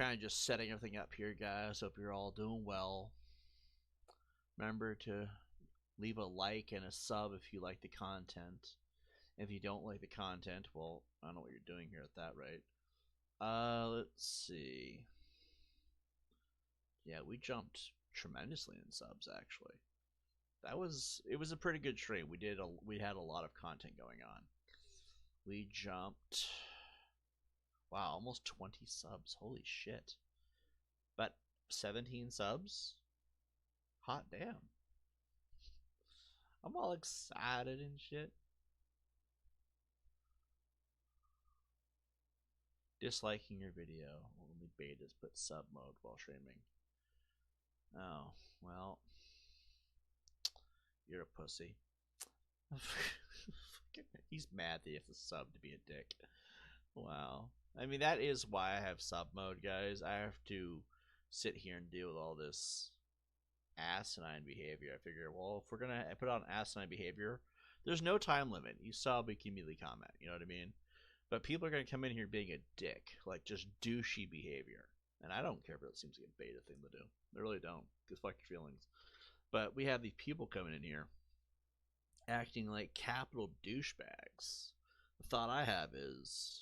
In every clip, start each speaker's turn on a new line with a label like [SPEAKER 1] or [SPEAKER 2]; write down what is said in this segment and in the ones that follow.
[SPEAKER 1] kind of just setting everything up here, guys. Hope you're all doing well. Remember to leave a like and a sub if you like the content. If you don't like the content, well, I don't know what you're doing here at that rate. Let's see. Yeah, we jumped tremendously in subs actually. It was a pretty good stream. We had a lot of content going on. We jumped, wow, almost 20 subs. Holy shit. But 17 subs? Hot damn. I'm all excited and shit. Disliking your video. Only betas put sub mode while streaming. Oh, well. You're a pussy. He's mad that he has to sub to be a dick. Wow. I mean, that is why I have sub mode, guys. I have to sit here and deal with all this asinine behavior. I figure, well, if we're gonna put on asinine behavior, there's no time limit. You sub, you can immediately comment. You know what I mean? But people are gonna come in here being a dick, like just douchey behavior, and I don't care if it seems like a beta thing to do. I really don't. Just fuck your feelings. But we have these people coming in here acting like capital douchebags. The thought I have is,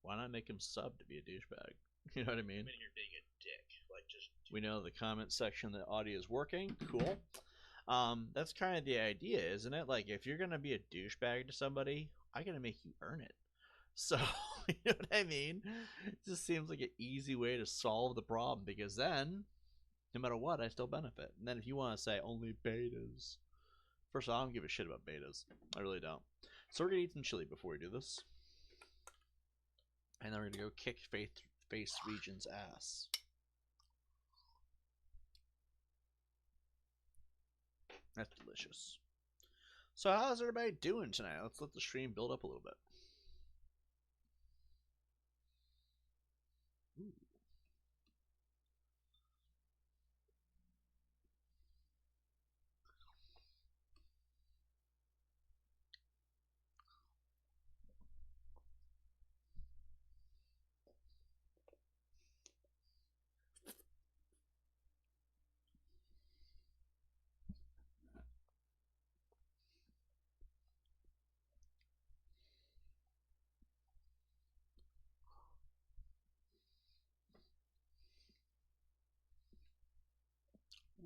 [SPEAKER 1] why not make him sub to be a douchebag? You know what I mean?
[SPEAKER 2] I'm in here being a dick. Like, just.
[SPEAKER 1] We know the comment section that audio is working. Cool. That's kind of the idea, isn't it? Like, if you're gonna be a douchebag to somebody, I gotta make you earn it. So, you know what I mean? It just seems like an easy way to solve the problem, because then, no matter what, I still benefit. And then if you want to say only betas, first of all, I don't give a shit about betas. I really don't. So we're gonna eat some chili before we do this, and then we're gonna go kick Face Region's ass. That's delicious. So how's everybody doing tonight? Let's let the stream build up a little bit. Ooh.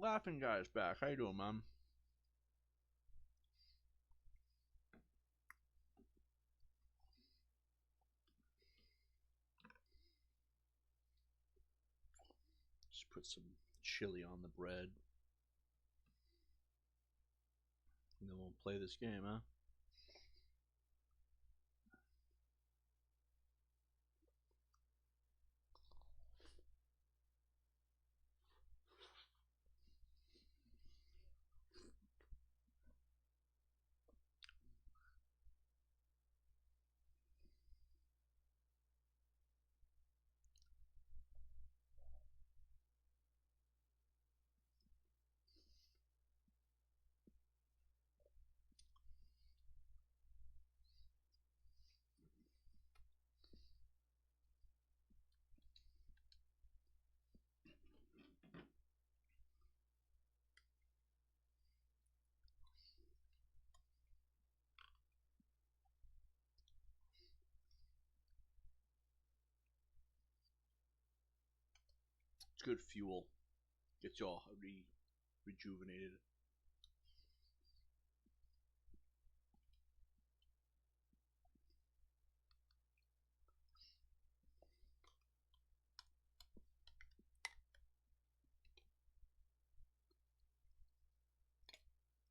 [SPEAKER 1] Laughing guy's back. How you doing, man? Just put some chili on the bread, and then we'll play this game, huh? It's good fuel. Gets you all rejuvenated.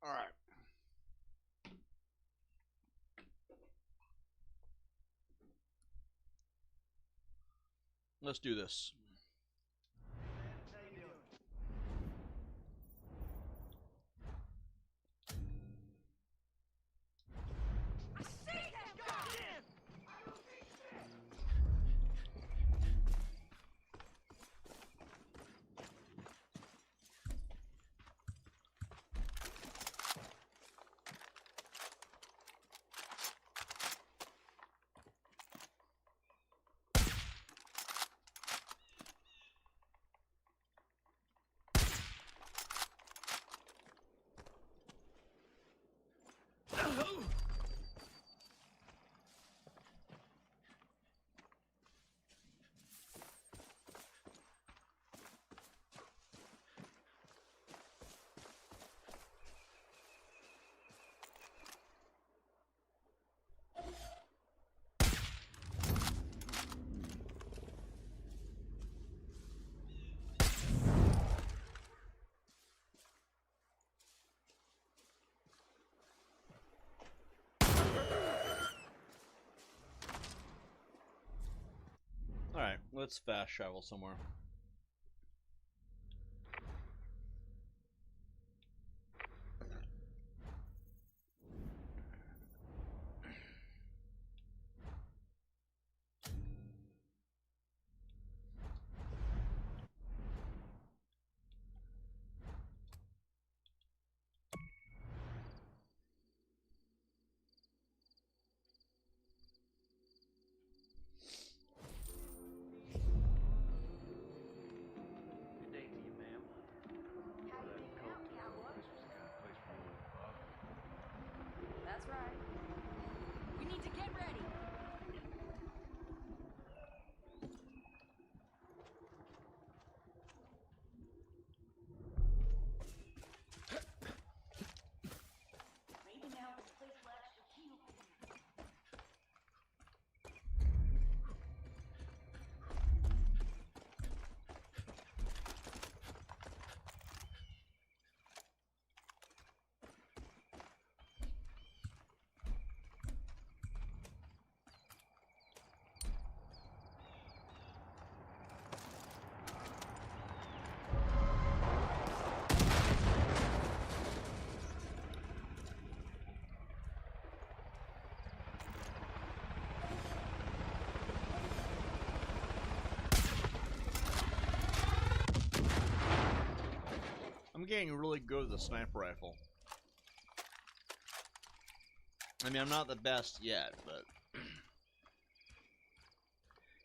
[SPEAKER 1] All right. Let's do this. Let's fast travel somewhere.
[SPEAKER 3] That's right. We need to get ready. Maybe now this place will actually heal.
[SPEAKER 1] I'm getting really good with the sniper rifle. I mean, I'm not the best yet, but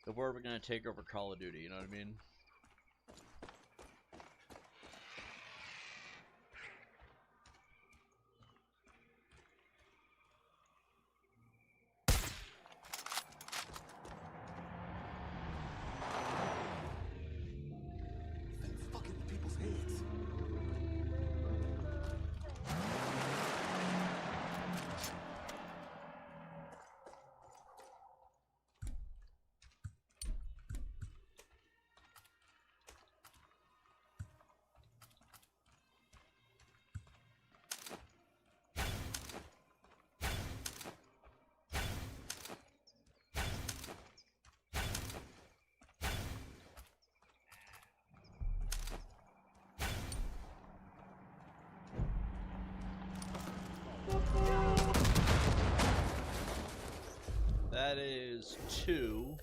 [SPEAKER 1] if we're ever gonna take over Call of Duty, you know what I mean?
[SPEAKER 4] Fucking people's heads.
[SPEAKER 1] That is 2.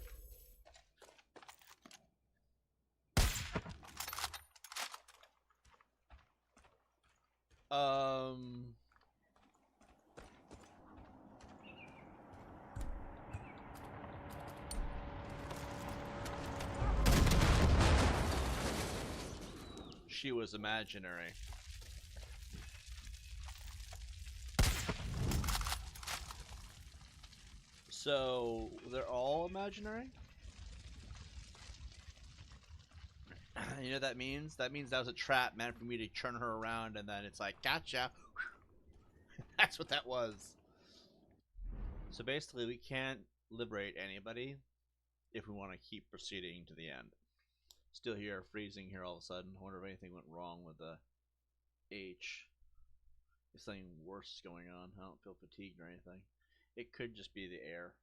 [SPEAKER 1] She was imaginary. So, they're all imaginary? You know what that means? That means that was a trap meant for me to turn her around and then it's like, gotcha! That's what that was. So basically, we can't liberate anybody if we want to keep proceeding to the end. Still here, freezing here all of a sudden. I wonder if anything went wrong with the H. If something worse is going on. I don't feel fatigued or anything. It could just be the air.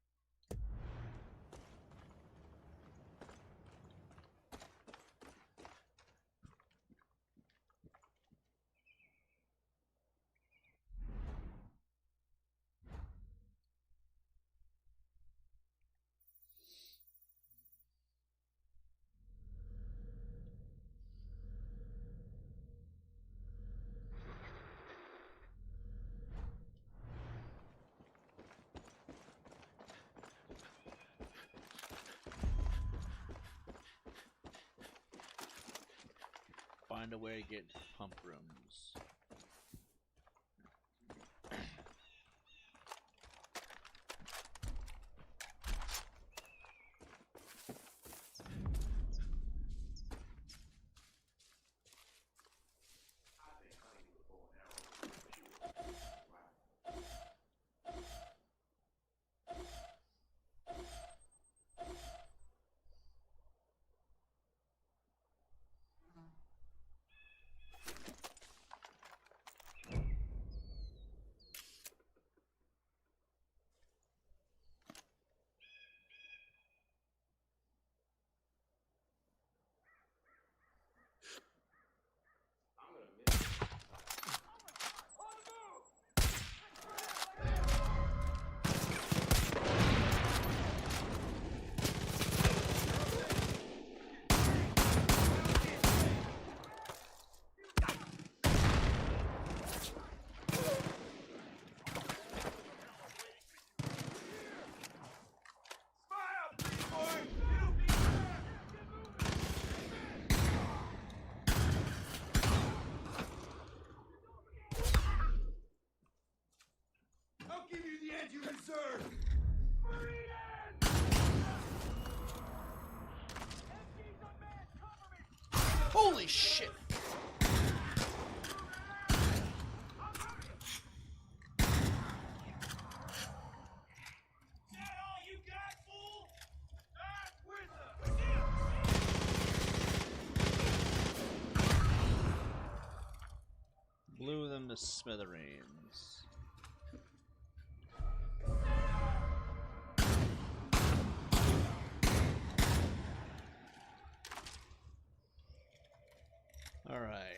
[SPEAKER 1] Find a way to get to pump rooms.
[SPEAKER 4] hand you deserve!
[SPEAKER 1] Holy shit! Blew them to smithereens. All right.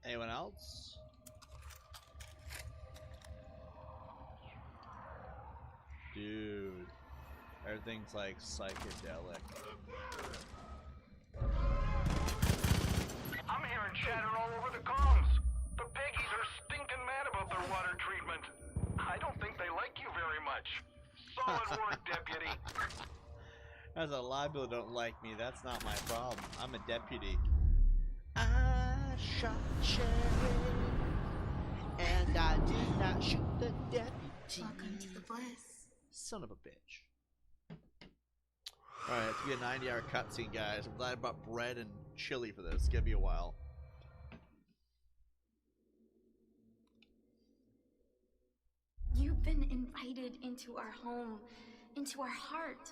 [SPEAKER 1] Anyone else? Everything's like psychedelic.
[SPEAKER 5] I'm hearing chatter all over the comms. The Peggies are stinking mad about their water treatment. I don't think they like you very much. Solid work, deputy.
[SPEAKER 1] As a lot of people don't like me, that's not my problem. I'm a deputy. I shot Sherry, and I did not shoot the deputy.
[SPEAKER 6] Welcome to the bliss.
[SPEAKER 1] Son of a bitch. Alright, it's gonna be a 90-hour cutscene, guys. I'm glad I brought bread and chili for this. It's gonna be a while.
[SPEAKER 6] You've been invited into our home, into our heart.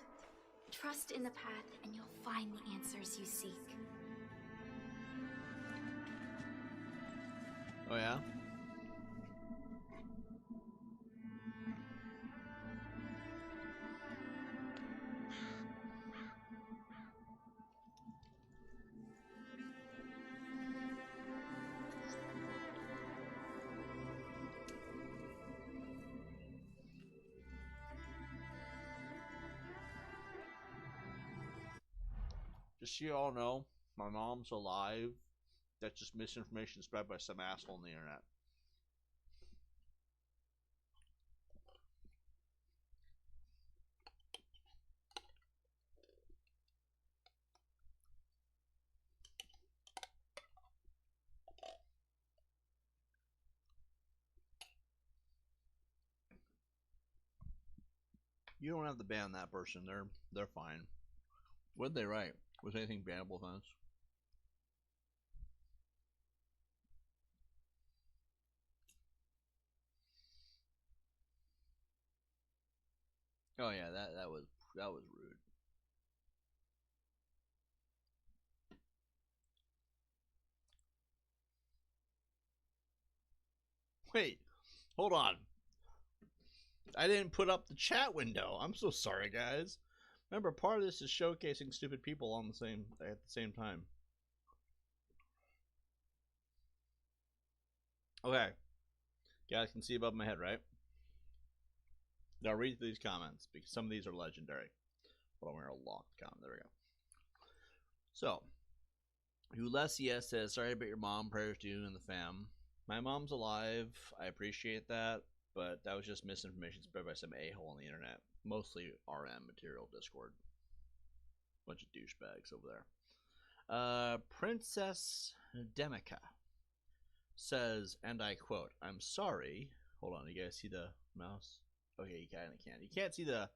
[SPEAKER 6] Trust in the path and you'll find the answers you seek.
[SPEAKER 1] Oh yeah? Just so you all know, my mom's alive. That's just misinformation spread by some asshole on the internet. You don't have to ban that person. They're fine. What did they write? Was anything bannable offense? Oh yeah, that was rude. Wait, hold on. I didn't put up the chat window. I'm so sorry, guys. Remember, part of this is showcasing stupid people at the same time. Okay, you guys can see above my head, right? Now read these comments because some of these are legendary. Hold on, we're gonna lock the comment. There we go. So, Ulesia says, "Sorry about your mom. Prayers to you and the fam. My mom's alive. I appreciate that, but that was just misinformation spread by some a-hole on the internet. Mostly RM material Discord. Bunch of douchebags over there." Princess Demica says, and I quote, "I'm sorry." Hold on, you guys see the mouse? Okay, you kind of can. You can't see the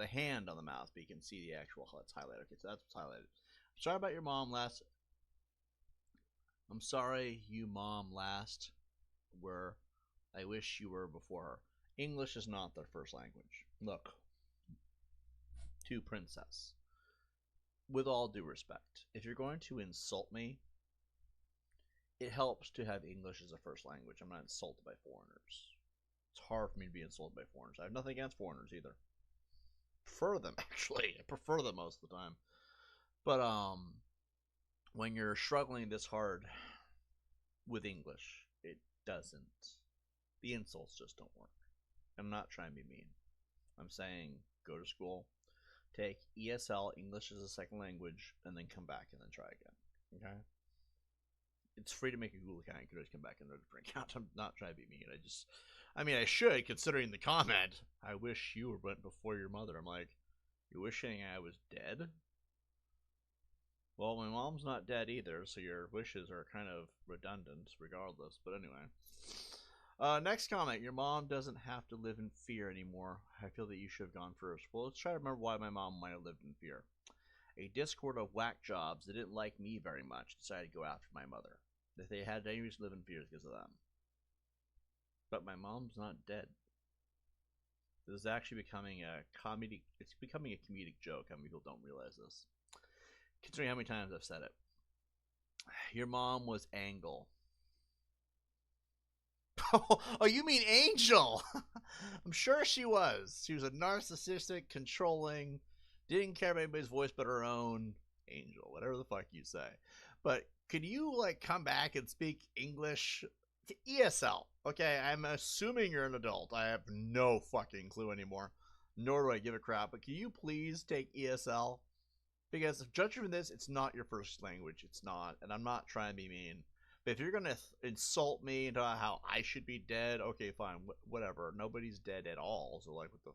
[SPEAKER 1] hand on the mouse, but you can see the actual, it's highlighted. Okay, so that's what's highlighted. "I'm sorry about your mom last. I'm sorry you mom last were. I wish you were before her. English is not their first language. Look, to Princess, with all due respect, if you're going to insult me, it helps to have English as a first language. I'm not insulted by foreigners. It's hard for me to be insulted by foreigners. I have nothing against foreigners either. Prefer them, actually. I prefer them most of the time. But when you're struggling this hard with English, it doesn't. The insults just don't work. I'm not trying to be mean. I'm saying go to school, take ESL, English as a second language, and then come back and then try again. Okay? It's free to make a Google account. You can always come back and do a different account. I'm not trying to be mean. I should, considering the comment. I wish you went before your mother. I'm like, you wishing I was dead? Well, my mom's not dead either, so your wishes are kind of redundant regardless. But anyway. Next comment. Your mom doesn't have to live in fear anymore. I feel that you should have gone first. Well, let's try to remember why my mom might have lived in fear. A Discord of whack jobs that didn't like me very much decided to go after my mother. If they had any reason to live in fear, it's because of them. But my mom's not dead. This is actually becoming a comedy. It's becoming a comedic joke. How many people don't realize this? Considering how many times I've said it. Your mom was Angle. Oh, you mean Angel? I'm sure she was. She was a narcissistic, controlling, didn't care about anybody's voice but her own. Angel, whatever the fuck you say. But could you come back and speak English to ESL? Okay, I'm assuming you're an adult. I have no fucking clue anymore. nor do I give a crap. But can you please take ESL? Because if judging from this, it's not your first language. It's not, and I'm not trying to be mean. But if you're gonna insult me into how I should be dead, okay, fine, whatever. Nobody's dead at all, so like, what the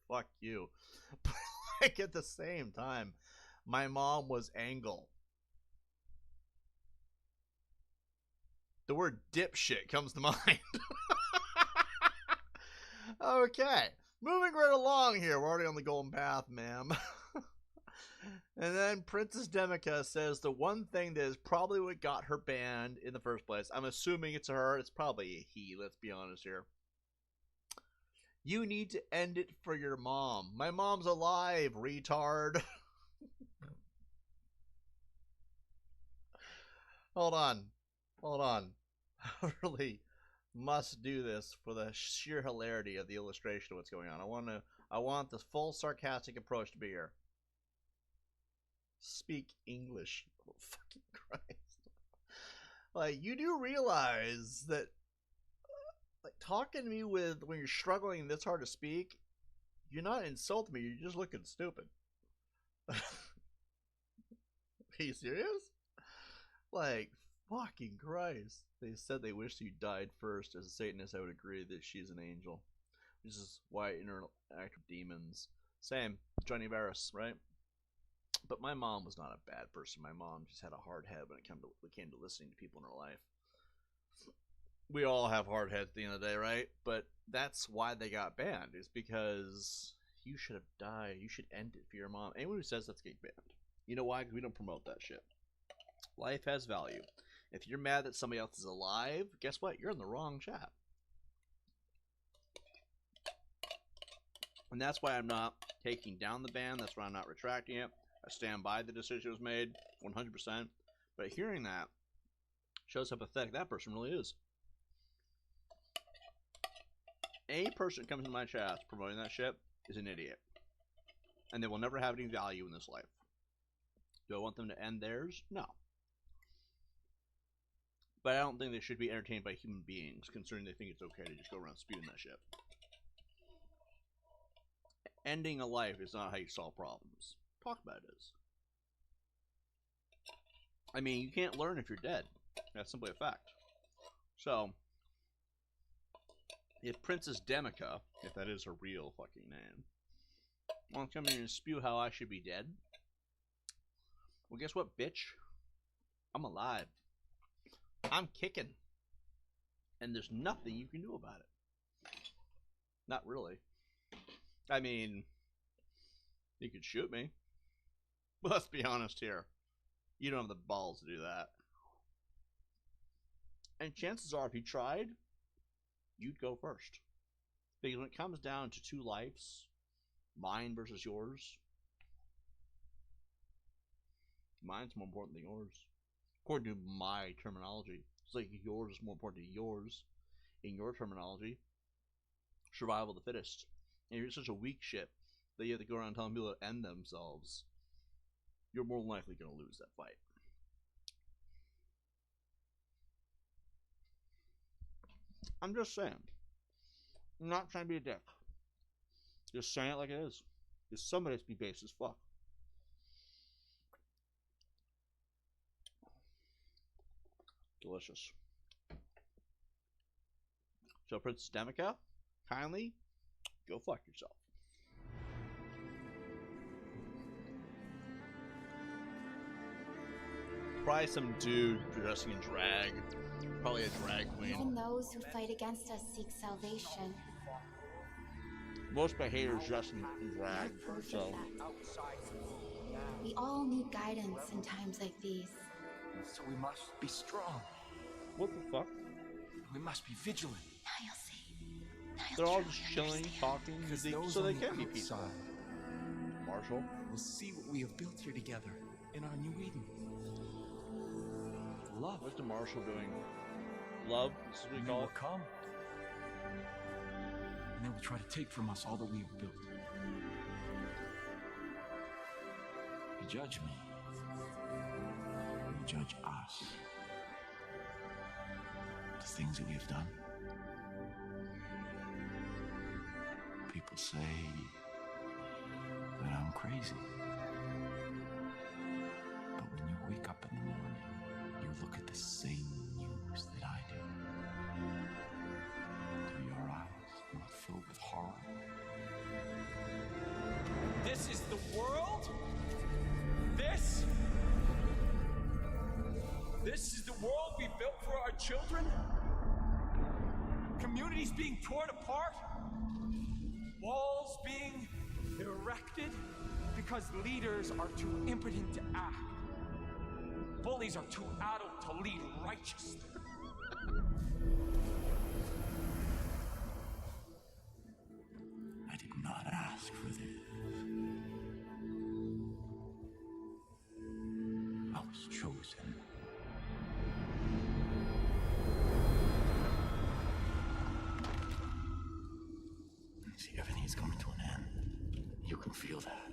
[SPEAKER 1] fuck you? But like at the same time, my mom was Angle. The word dipshit comes to mind. Okay, moving right along here. We're already on the golden path, ma'am. And then Princess Demica says the one thing that is probably what got her banned in the first place. I'm assuming it's her. It's probably a he, let's be honest here. You need to end it for your mom. My mom's alive, retard. Hold on. Hold on. I really must do this for the sheer hilarity of the illustration of what's going on. I want the full sarcastic approach to be here. Speak English. Oh, fucking Christ. Like, you do realize that like talking to me with when you're struggling this hard to speak, you're not insulting me, you're just looking stupid. Are you serious? Like, fucking Christ. They said they wish you died first. As a Satanist, I would agree that she's an angel. Which is why I interact with demons. Same. Johnny Varus, right? But my mom was not a bad person. My mom just had a hard head when it came to listening to people in her life. We all have hard heads at the end of the day, right? But that's why they got banned. Is because you should have died. You should end it for your mom. Anyone who says that's getting banned. You know why? Because we don't promote that shit. Life has value. If you're mad that somebody else is alive, guess what? You're in the wrong chat. And that's why I'm not taking down the ban. That's why I'm not retracting it. I stand by the decision was made 100%. But hearing that shows how pathetic that person really is. Any person that comes into my chat promoting that shit is an idiot. And they will never have any value in this life. Do I want them to end theirs? No. But I don't think they should be entertained by human beings, considering they think it's okay to just go around spewing that shit. Ending a life is not how you solve problems. Talk about it is. I mean, you can't learn if you're dead. That's simply a fact. So, if Princess Demica, if that is her real fucking name, wants to come in and spew how I should be dead, well, guess what, bitch? I'm alive. I'm kicking. And there's nothing you can do about it. Not really. I mean, you could shoot me. But let's be honest here. You don't have the balls to do that. And chances are, if you tried, you'd go first. Because when it comes down to two lives, mine versus yours, mine's more important than yours. According to my terminology. It's like yours is more important than yours. In your terminology, survival of the fittest. And you're such a weak shit that you have to go around telling people to end themselves. You're more likely going to lose that fight. I'm just saying. I'm not trying to be a dick. Just saying it like it is. Because somebody has to be base as fuck. Delicious. So, Princess Demica, kindly go fuck yourself. Probably some dude dressing in drag. Probably a drag queen.
[SPEAKER 6] Even those who fight against us seek salvation.
[SPEAKER 1] Most of my haters dress in drag, so.
[SPEAKER 6] We all need guidance in times like these.
[SPEAKER 4] So we must be strong.
[SPEAKER 1] What the fuck?
[SPEAKER 4] We must be vigilant.
[SPEAKER 6] Now you'll see.
[SPEAKER 1] They're all just chilling, talking, so they can be
[SPEAKER 4] peaceful.
[SPEAKER 1] peaceful. Marshall?
[SPEAKER 4] We'll see what we have built here together in our new Eden. Love.
[SPEAKER 1] What's the Marshall doing? Love? This is what we
[SPEAKER 4] And
[SPEAKER 1] call
[SPEAKER 4] they
[SPEAKER 1] it?
[SPEAKER 4] will come. And they will try to take from us all that we have built. You judge me. You judge us. The things that we have done. People say crazy. But when you wake up in the morning, you look at the same news that I do. Do your eyes not fill with horror?
[SPEAKER 7] This is the world? This is the world we built for our children? Communities being torn apart? Walls being erected because leaders are too impotent to act. Bullies are too adult to lead righteously.
[SPEAKER 4] I did not ask for this. I was chosen. See, everything's coming to an end. You can feel that.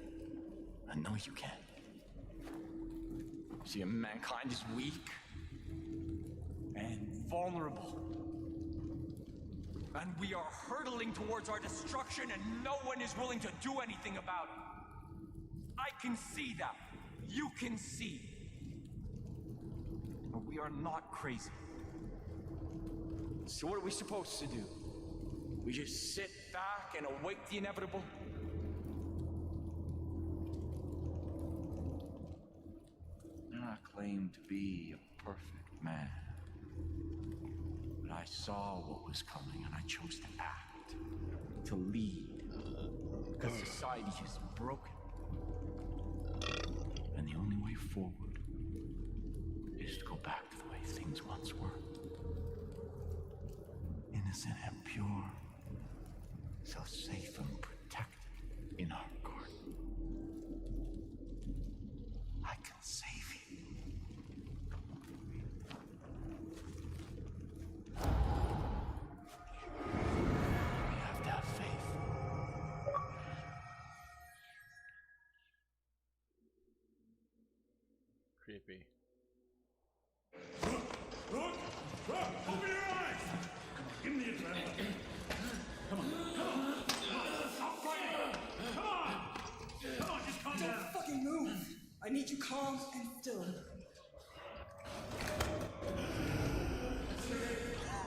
[SPEAKER 4] I know you can.
[SPEAKER 7] See, mankind is weak and vulnerable. And we are hurtling towards our destruction, and no one is willing to do anything about it. I can see that. You can see. But we are not crazy. So what are we supposed to do? We just sit back and await the inevitable?
[SPEAKER 4] I claim to be a perfect man. But I saw what was coming and I chose to act, to lead.
[SPEAKER 7] Because society is broken.
[SPEAKER 4] And the only way forward is to go back to the way things once were. Innocent and pure, so safe and protected in our garden. I can save you. We have to have faith.
[SPEAKER 1] Creepy.
[SPEAKER 5] Look! Open your eyes! Give me the adrenaline. Come on. Stop fighting! Come on, just calm down.
[SPEAKER 8] Don't fucking move! I need you calm and still.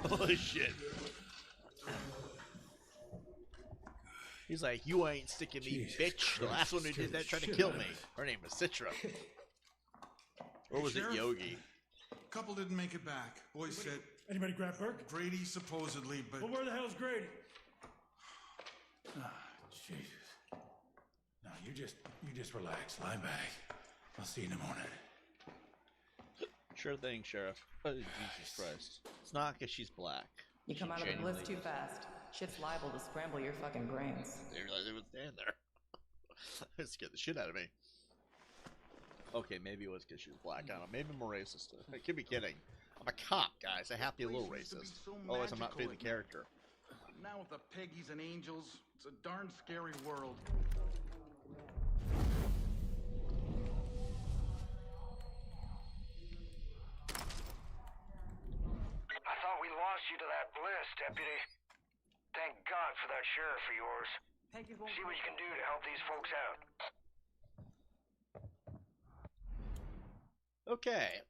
[SPEAKER 1] Holy shit. He's like, you ain't sticking me, bitch. The last one who did that tried to kill me. Her name was Citra. Or was it
[SPEAKER 9] Sheriff?
[SPEAKER 1] Yogi?
[SPEAKER 9] Couple didn't make it back. Boys said
[SPEAKER 5] Anybody grab Burke?
[SPEAKER 9] Grady supposedly, but
[SPEAKER 5] Well, where the hell's Grady?
[SPEAKER 10] Jesus. No, you just relax. Lie back. I'll see you in the morning.
[SPEAKER 1] Sure thing, Sheriff. Oh, Jesus Christ. It's not because she's black.
[SPEAKER 11] You come out of the bliss too fast. Shit's liable to scramble your fucking brains.
[SPEAKER 1] They realized they would stand there. It scared the shit out of me. Okay, maybe it was because she was black. I don't know. Maybe I'm a racist. I could be kidding. I'm a cop, guys. I have to be a little racist. Otherwise, I'm not feeling the character.
[SPEAKER 5] Now with the Peggies and Angels, it's a darn scary world.
[SPEAKER 2] I thought we lost you to that bliss, Deputy. Thank God for that sheriff of yours. See what you can do to help these folks out.
[SPEAKER 1] Okay.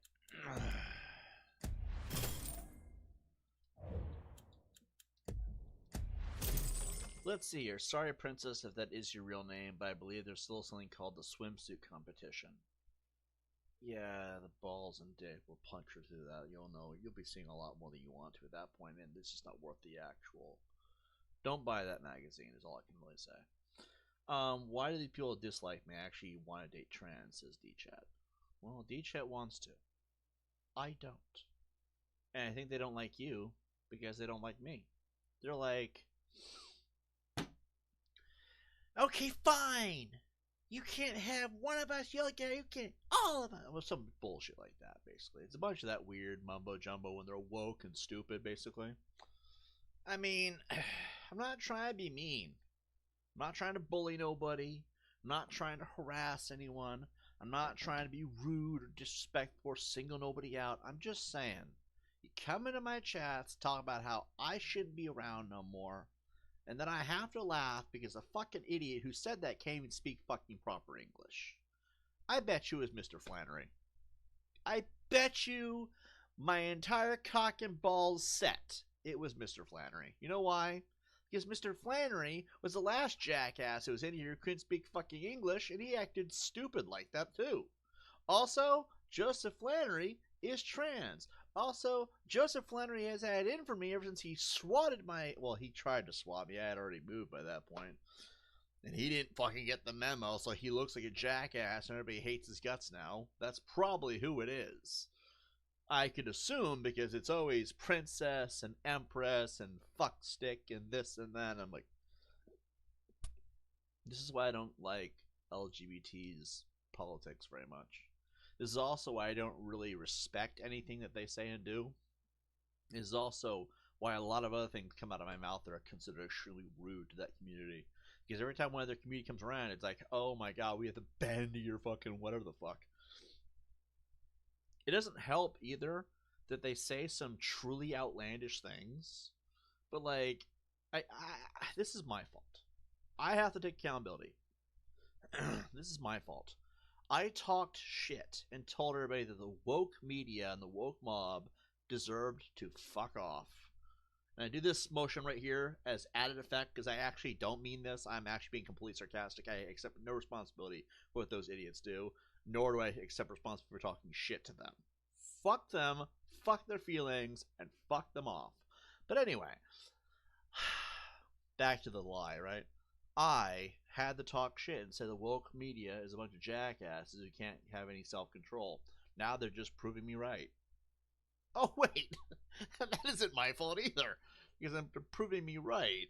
[SPEAKER 1] Let's see here. Sorry, Princess, if that is your real name, but I believe there's still something called the swimsuit competition. Yeah, the balls and dick will puncture through that. You'll know. You'll be seeing a lot more than you want to at that point, and this is not worth the actual. Don't buy that magazine, is all I can really say. Why do these people dislike me? I actually want to date trans, says D-Chat. Well, D-Chat wants to. I don't. And I think they don't like you because they don't like me. They're like, okay, fine. You can't have one of us. You can't all of us. Well, some bullshit like that, basically. It's a bunch of that weird mumbo jumbo when they're woke and stupid, basically. I mean, I'm not trying to be mean. I'm not trying to bully nobody. I'm not trying to harass anyone. I'm not trying to be rude or disrespectful or single nobody out. I'm just saying, you come into my chats, talk about how I shouldn't be around no more. And then I have to laugh because a fucking idiot who said that can't even speak fucking proper English. I bet you it was Mr. Flannery. I bet you my entire cock and balls set it was Mr. Flannery. You know why? Because Mr. Flannery was the last jackass who was in here who couldn't speak fucking English, and he acted stupid like that too. Also, Joseph Flannery is trans. Also, Joseph Flannery has had in for me ever since he swatted my... Well, he tried to swat me. I had already moved by that point. And he didn't fucking get the memo, so he looks like a jackass and everybody hates his guts now. That's probably who it is. I could assume because it's always princess and empress and fuckstick and this and that. I'm like... This is why I don't like LGBT's politics very much. This is also why I don't really respect anything that they say and do. This is also why a lot of other things come out of my mouth that are considered extremely rude to that community. Because every time one of their community comes around, it's like, oh my god, we have to bend to your fucking whatever the fuck. It doesn't help either that they say some truly outlandish things. But like, this is my fault. I have to take accountability. This is my fault. I talked shit and told everybody that the woke media and the woke mob deserved to fuck off. And I do this motion right here as added effect because I actually don't mean this. I'm actually being completely sarcastic. I accept no responsibility for what those idiots do, nor do I accept responsibility for talking shit to them. Fuck them, fuck their feelings, and fuck them off. But anyway, back to the lie, right? I had to talk shit and say the woke media is a bunch of jackasses who can't have any self-control. Now they're just proving me right. Oh, wait. That isn't my fault either. Because they're proving me right.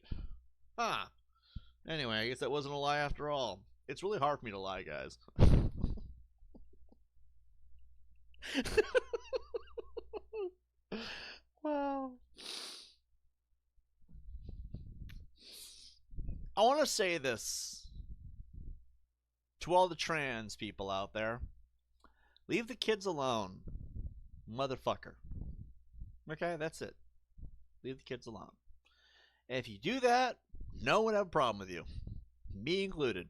[SPEAKER 1] Huh. Anyway, I guess that wasn't a lie after all. It's really hard for me to lie, guys. Wow. I want to say this to all the trans people out there. Leave the kids alone. Motherfucker. Okay, that's it. Leave the kids alone. And if you do that, no one will have a problem with you. Me included.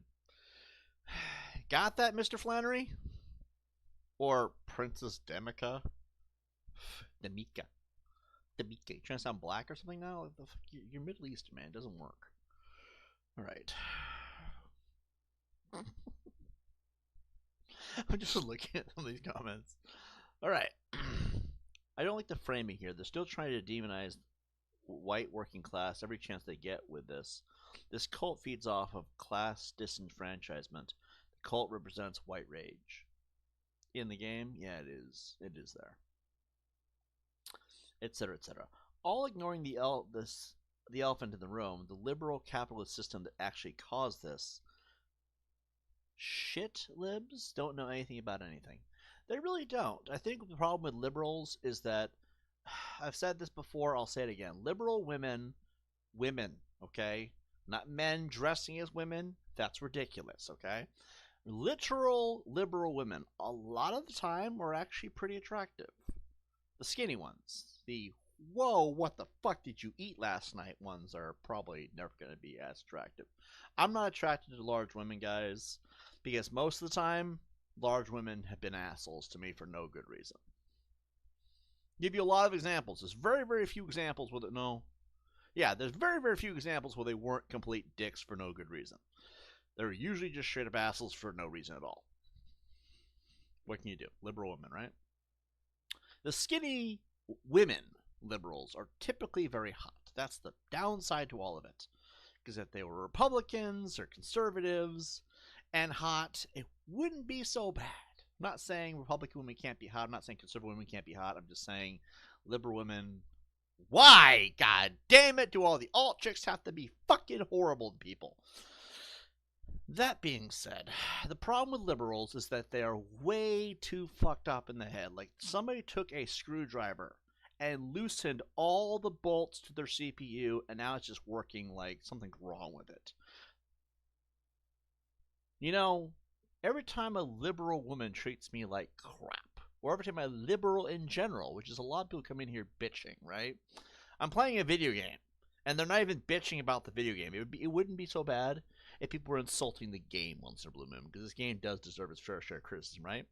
[SPEAKER 1] Got that, Mr. Flannery? Or Princess Demika? Demika. You trying to sound black or something now? You're Middle Eastern, man. It doesn't work. Alright. I'm just looking at some of these comments. Alright. I don't like the framing here. They're still trying to demonize white working class every chance they get with this. This cult feeds off of class disenfranchisement. The cult represents white rage. In the game, yeah, it is. It is there. Etc., etc. All ignoring the elephant in the room, the liberal capitalist system that actually caused this. Shit libs don't know anything about anything. They really don't. I think the problem with liberals is that, I've said this before, I'll say it again. Liberal women, okay? Not men dressing as women. That's ridiculous, okay? Literal liberal women, a lot of the time, are actually pretty attractive. The skinny ones. The, whoa, what the fuck did you eat last night ones are probably never going to be as attractive. I'm not attracted to large women, guys, because most of the time, large women have been assholes to me for no good reason. Give you a lot of examples. There's very, very few examples with it. No. Yeah, there's very, very few examples where they weren't complete dicks for no good reason. They're usually just straight up assholes for no reason at all. What can you do? Liberal women, right? The skinny women liberals are typically very hot. That's the downside to all of it. Because if they were Republicans or conservatives and hot, it wouldn't be so bad. I'm not saying Republican women can't be hot. I'm not saying conservative women can't be hot. I'm just saying liberal women. Why, god damn it, do all the alt chicks have to be fucking horrible to people? That being said, the problem with liberals is that they are way too fucked up in the head. Like, somebody took a screwdriver and loosened all the bolts to their CPU, and now it's just working like something's wrong with it. You know, every time a liberal woman treats me like crap, or every time a liberal in general, which is a lot of people come in here bitching, right? I'm playing a video game, And they're not even bitching about the video game. It wouldn't be so bad if people were insulting the game once in a blue moon, because this game does deserve its fair share of criticism, right?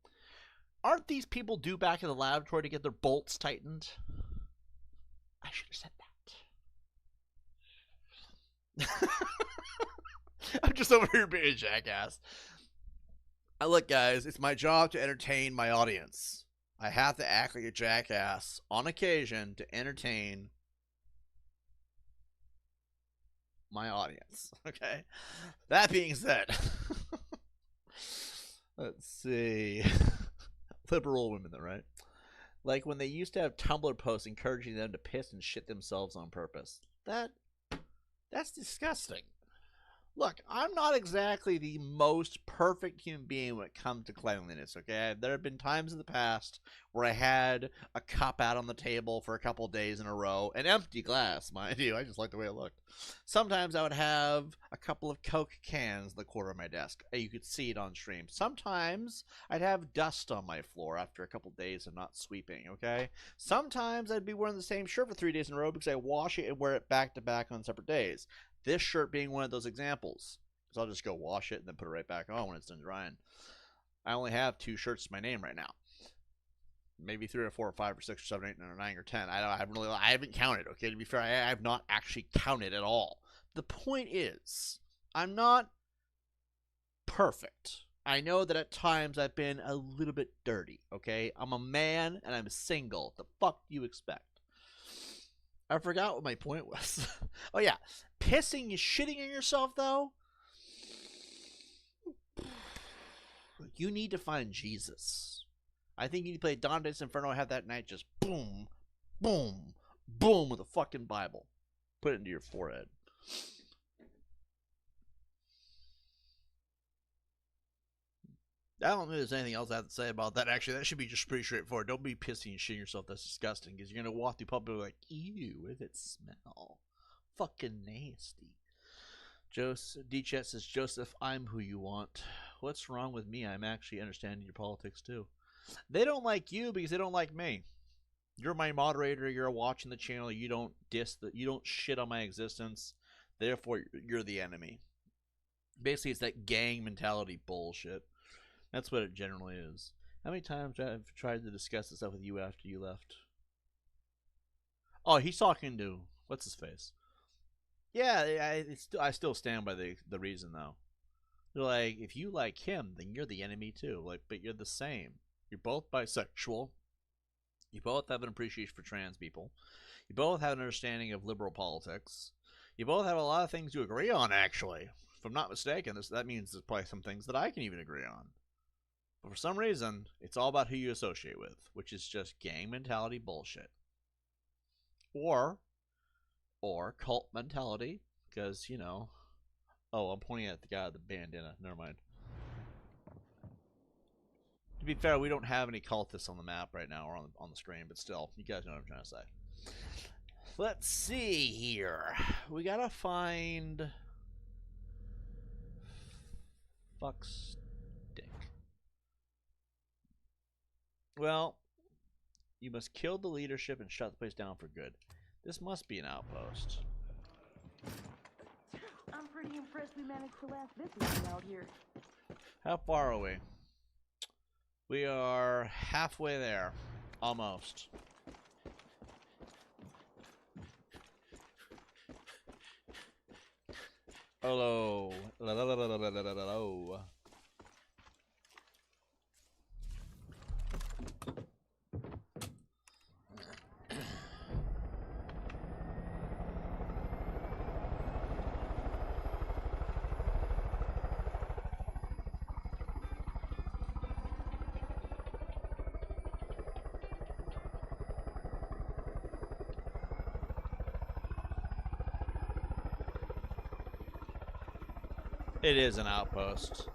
[SPEAKER 1] Aren't these people due back in the laboratory to get their bolts tightened? I should have said that. I'm just over here being a jackass. Look, guys, it's my job to entertain my audience. I have to act like a jackass on occasion to entertain my audience. Okay? That being said, let's see. Liberal women, though, right? Like when they used to have Tumblr posts encouraging them to piss and shit themselves on purpose. That's disgusting. Look, I'm not exactly the most perfect human being when it comes to cleanliness, okay? There have been times in the past where I had a cup out on the table for a couple days in a row. An empty glass, mind you. I just like the way it looked. Sometimes I would have a couple of Coke cans in the corner of my desk. You could see it on stream. Sometimes I'd have dust on my floor after a couple days of not sweeping, okay? Sometimes I'd be wearing the same shirt for 3 days in a row because I wash it and wear it back to back on separate days. This shirt being one of those examples. So I'll just go wash it and then put it right back on when it's done drying. I only have 2 shirts to my name right now. Maybe 3 or 4 or 5 or 6 or 7 or 8 or 9 or 10. I haven't counted, okay? To be fair, I have not actually counted at all. The point is, I'm not perfect. I know that at times I've been a little bit dirty, okay? I'm a man and I'm single. The fuck do you expect? I forgot what my point was. Oh, yeah. Pissing and shitting on yourself, though? You need to find Jesus. I think you need to play Dante's Inferno, have that night just boom, boom, boom with a fucking Bible. Put it into your forehead. I don't think there's anything else I have to say about that. Actually, that should be just pretty straightforward. Don't be pissing and shitting yourself. That's disgusting. Because you're going to walk through public like, ew, what does it smell? Fucking nasty. D-Chat says, Joseph, I'm who you want. What's wrong with me? I'm actually understanding your politics, too. They don't like you because they don't like me. You're my moderator. You're watching the channel. You don't you don't shit on my existence. Therefore, you're the enemy. Basically, it's that gang mentality bullshit. That's what it generally is. How many times have I tried to discuss this stuff with you after you left? Oh, he's talking to what's his face? Yeah, I still stand by the reason though. They're like, if you like him, then you're the enemy too. Like, but you're the same. You're both bisexual. You both have an appreciation for trans people. You both have an understanding of liberal politics. You both have a lot of things you agree on. Actually, if I'm not mistaken, that means there's probably some things that I can even agree on. But for some reason, it's all about who you associate with, which is just gang mentality bullshit. Or cult mentality, because, you know... Oh, I'm pointing at the guy with the bandana. Never mind. To be fair, we don't have any cultists on the map right now or on the screen, but still, you guys know what I'm trying to say. Let's see here. We gotta find... Fuck's dick. Well, you must kill the leadership and shut the place down for good. This must be an outpost.
[SPEAKER 3] I'm pretty impressed we managed to last this long out here.
[SPEAKER 1] How far are we? We are halfway there. Almost. Hello. Hello. It is an outpost.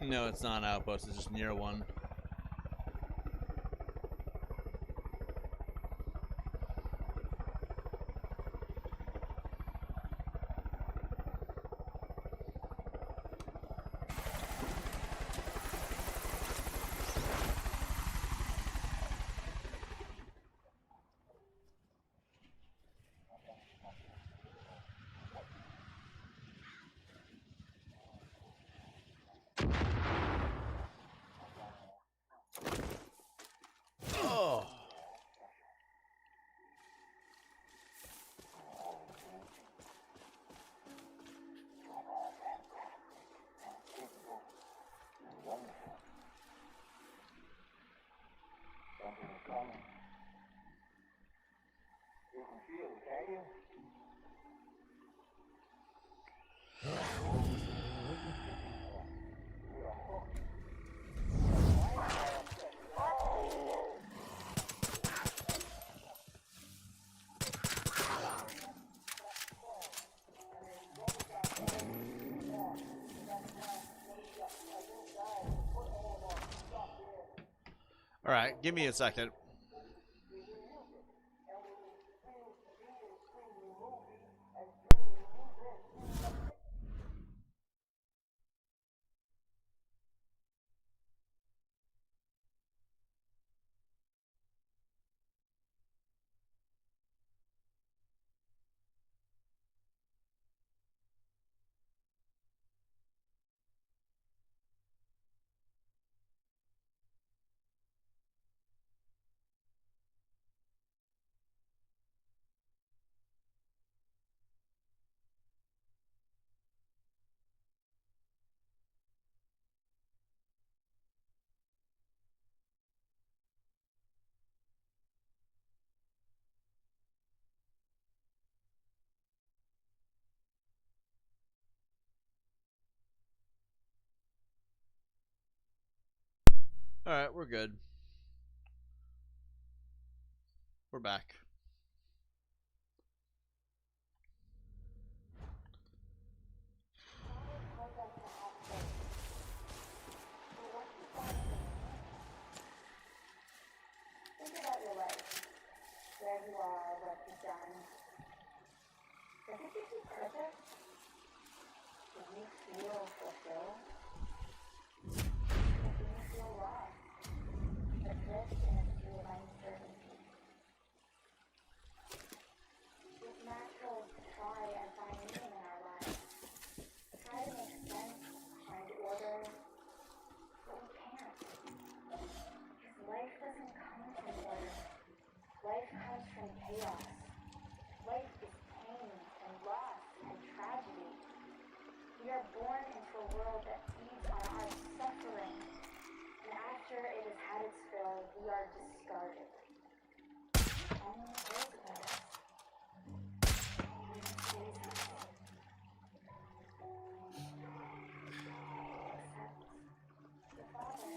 [SPEAKER 1] No, it's not an outpost. It's just near one. All right, give me a second. All right, we're good. We're back.
[SPEAKER 6] Think about your life, where you are, what you've done. Does it give you purpose? Do you feel fulfilled? Or do you feel lost? Adrift in a sea of uncertainty? It's natural to try and find meaning in our lives. Try to make sense, find order, but we can't. Because life doesn't come from order. Life comes from chaos. Life is pain and loss and tragedy. We are born into a world that feeds on our suffering, and after it has had its fill, we are discarded. No one cares about us. No one sees us. Except the Father.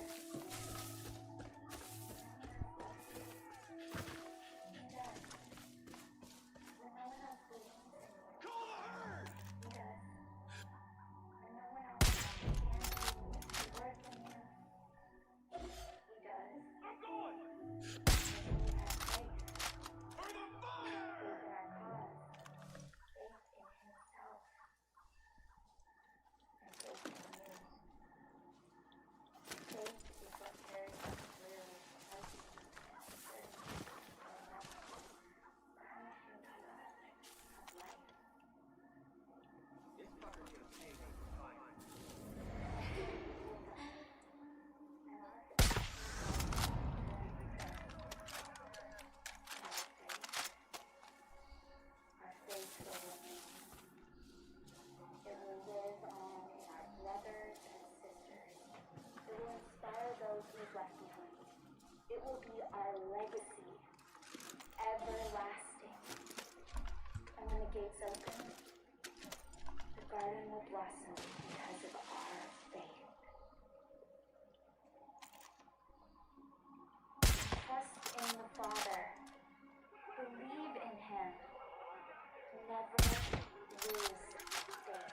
[SPEAKER 6] He does. When no one else believes in you. Call the herd! He does. When no one else understands you, worth in you. He does. I'm going! When we have faith. For the fire! Faith in our cause. Faith in himself. And faith in you. Faith is what carries us through crises and uncertainty and punishing chaos of life.
[SPEAKER 2] This fucker's gonna pay me for fine.
[SPEAKER 6] Our faith will remain. It will live on in our brothers and sisters. It will inspire those we've left behind. It will be our legacy, everlasting. And when the gates open, the garden will blossom because of our faith. Trust in the Father. Believe in him. Never lose faith.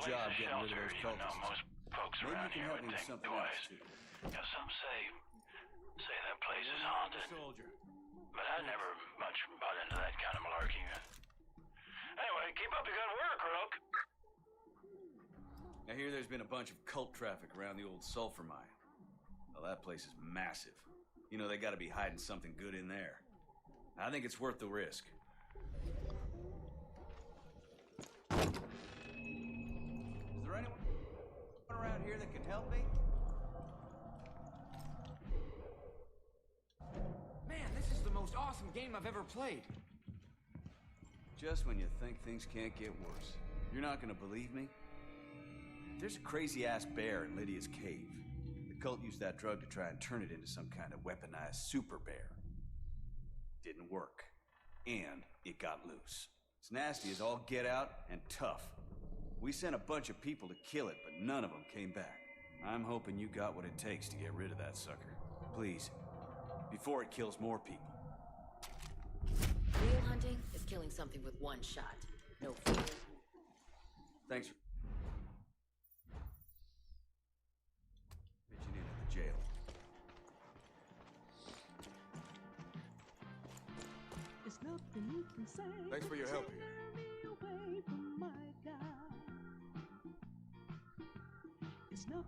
[SPEAKER 12] job getting rid of those
[SPEAKER 2] Even though
[SPEAKER 12] cultists.
[SPEAKER 2] most folks
[SPEAKER 12] Maybe
[SPEAKER 2] around
[SPEAKER 12] you can
[SPEAKER 2] here
[SPEAKER 12] help
[SPEAKER 2] would
[SPEAKER 12] me with
[SPEAKER 2] think
[SPEAKER 12] something
[SPEAKER 2] twice.
[SPEAKER 12] else, too.
[SPEAKER 2] You know, some say that place is haunted.
[SPEAKER 10] Soldier.
[SPEAKER 2] But I never much bought into that kind of malarkey. Anyway, keep up your good work, Rook.
[SPEAKER 12] I hear there's been a bunch of cult traffic around the old sulfur mine. Well, that place is massive. You know, they gotta be hiding something good in there. I think it's worth the risk. Is there anyone around here that can help me?
[SPEAKER 7] Man, this is the most awesome game I've ever played.
[SPEAKER 12] Just when you think things can't get worse. You're not gonna believe me? There's a crazy-ass bear in Lydia's cave. The cult used that drug to try and turn it into some kind of weaponized super bear. Didn't work. And it got loose. It's nasty as all get out and tough. We sent a bunch of people to kill it, but none of them came back. I'm hoping you got what it takes to get rid of that sucker. Please. Before it kills more people.
[SPEAKER 13] Real hunting is killing something with one shot. No fear.
[SPEAKER 12] Thanks for pitching in at the jail.
[SPEAKER 14] There's nothing you can say.
[SPEAKER 10] Thanks for your help here.
[SPEAKER 14] Tear me away from my guy. It's not.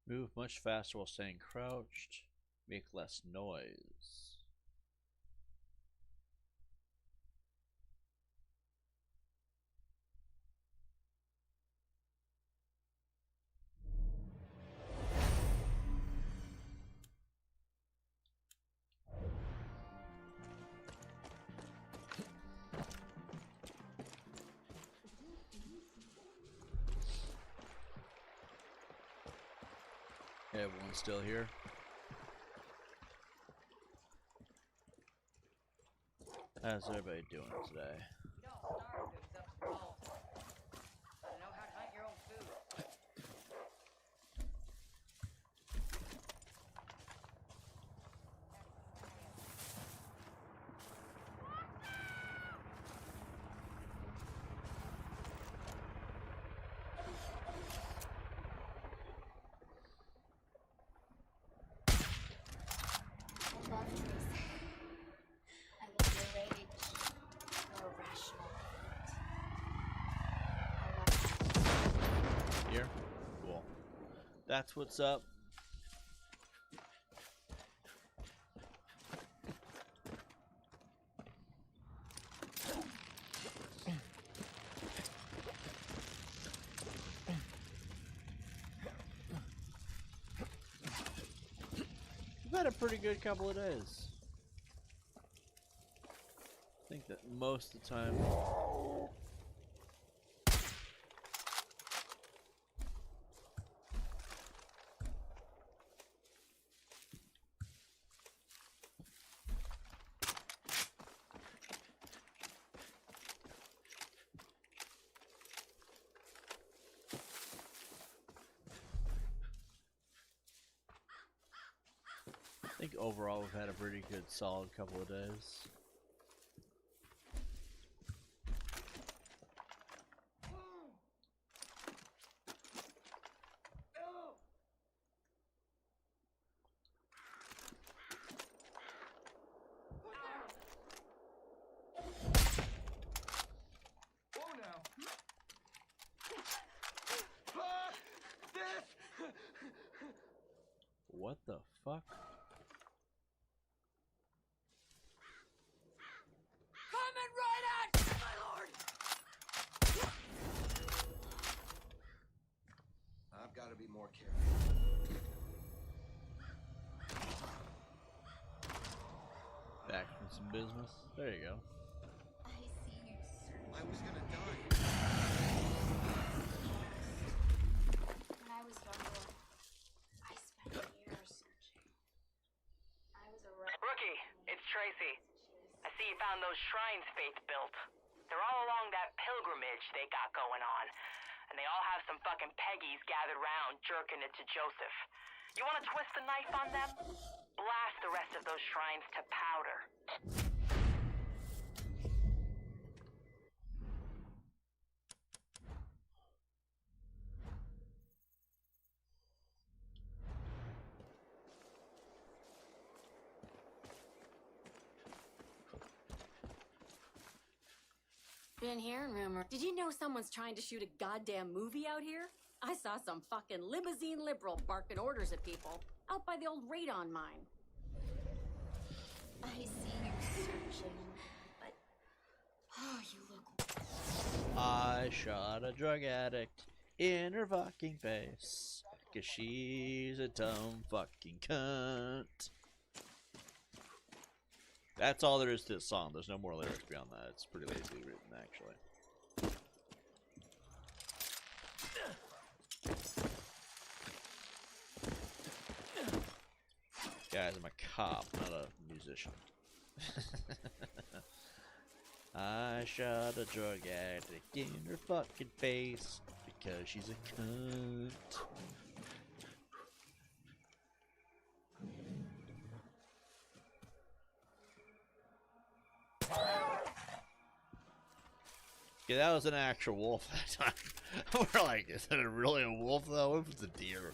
[SPEAKER 1] Move much faster while staying crouched. Make less noise. Everyone's still here. How's everybody doing today?
[SPEAKER 11] You don't starve to accept the call. You know how to hunt your own food.
[SPEAKER 6] I love this. I love your rage, your irrational hate.
[SPEAKER 1] Here? Cool. That's what's up. We've had a pretty good couple of days. I think that most of the time. I think overall we've had a pretty good solid couple of days. What the fuck?
[SPEAKER 3] Coming right at you, my lord!
[SPEAKER 15] I've got to be more careful.
[SPEAKER 1] Back from some business. There you go.
[SPEAKER 6] I see you, sir.
[SPEAKER 15] I was gonna die.
[SPEAKER 6] When I was younger, I spent years searching. I was a
[SPEAKER 2] Rookie, it's Tracy. I see you found those shrines Faith built. They're all along that pilgrimage they got going on. And they all have some fucking Peggies gathered around jerking it to Joseph. You want to twist the knife on them? Blast the rest of those shrines to powder.
[SPEAKER 13] Been hearing rumor. Did you know someone's trying to shoot a goddamn movie out here? I saw some fucking limousine liberal barking orders at people out by the old radon mine.
[SPEAKER 6] I see you searching, but oh, you look.
[SPEAKER 1] I shot a drug addict in her fucking face, 'cause she's a dumb fucking cunt. That's all there is to this song. There's no more lyrics beyond that. It's pretty lazily written, actually. Guys, I'm a cop, not a musician. I shot a drug addict in her fucking face because she's a cunt. Yeah, that was an actual wolf that time. We're like, is it really a wolf though? What if it's a deer?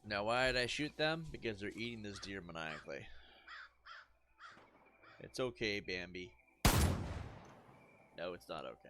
[SPEAKER 1] Now, why did I shoot them? Because they're eating this deer maniacally. It's okay, Bambi. No, it's not okay.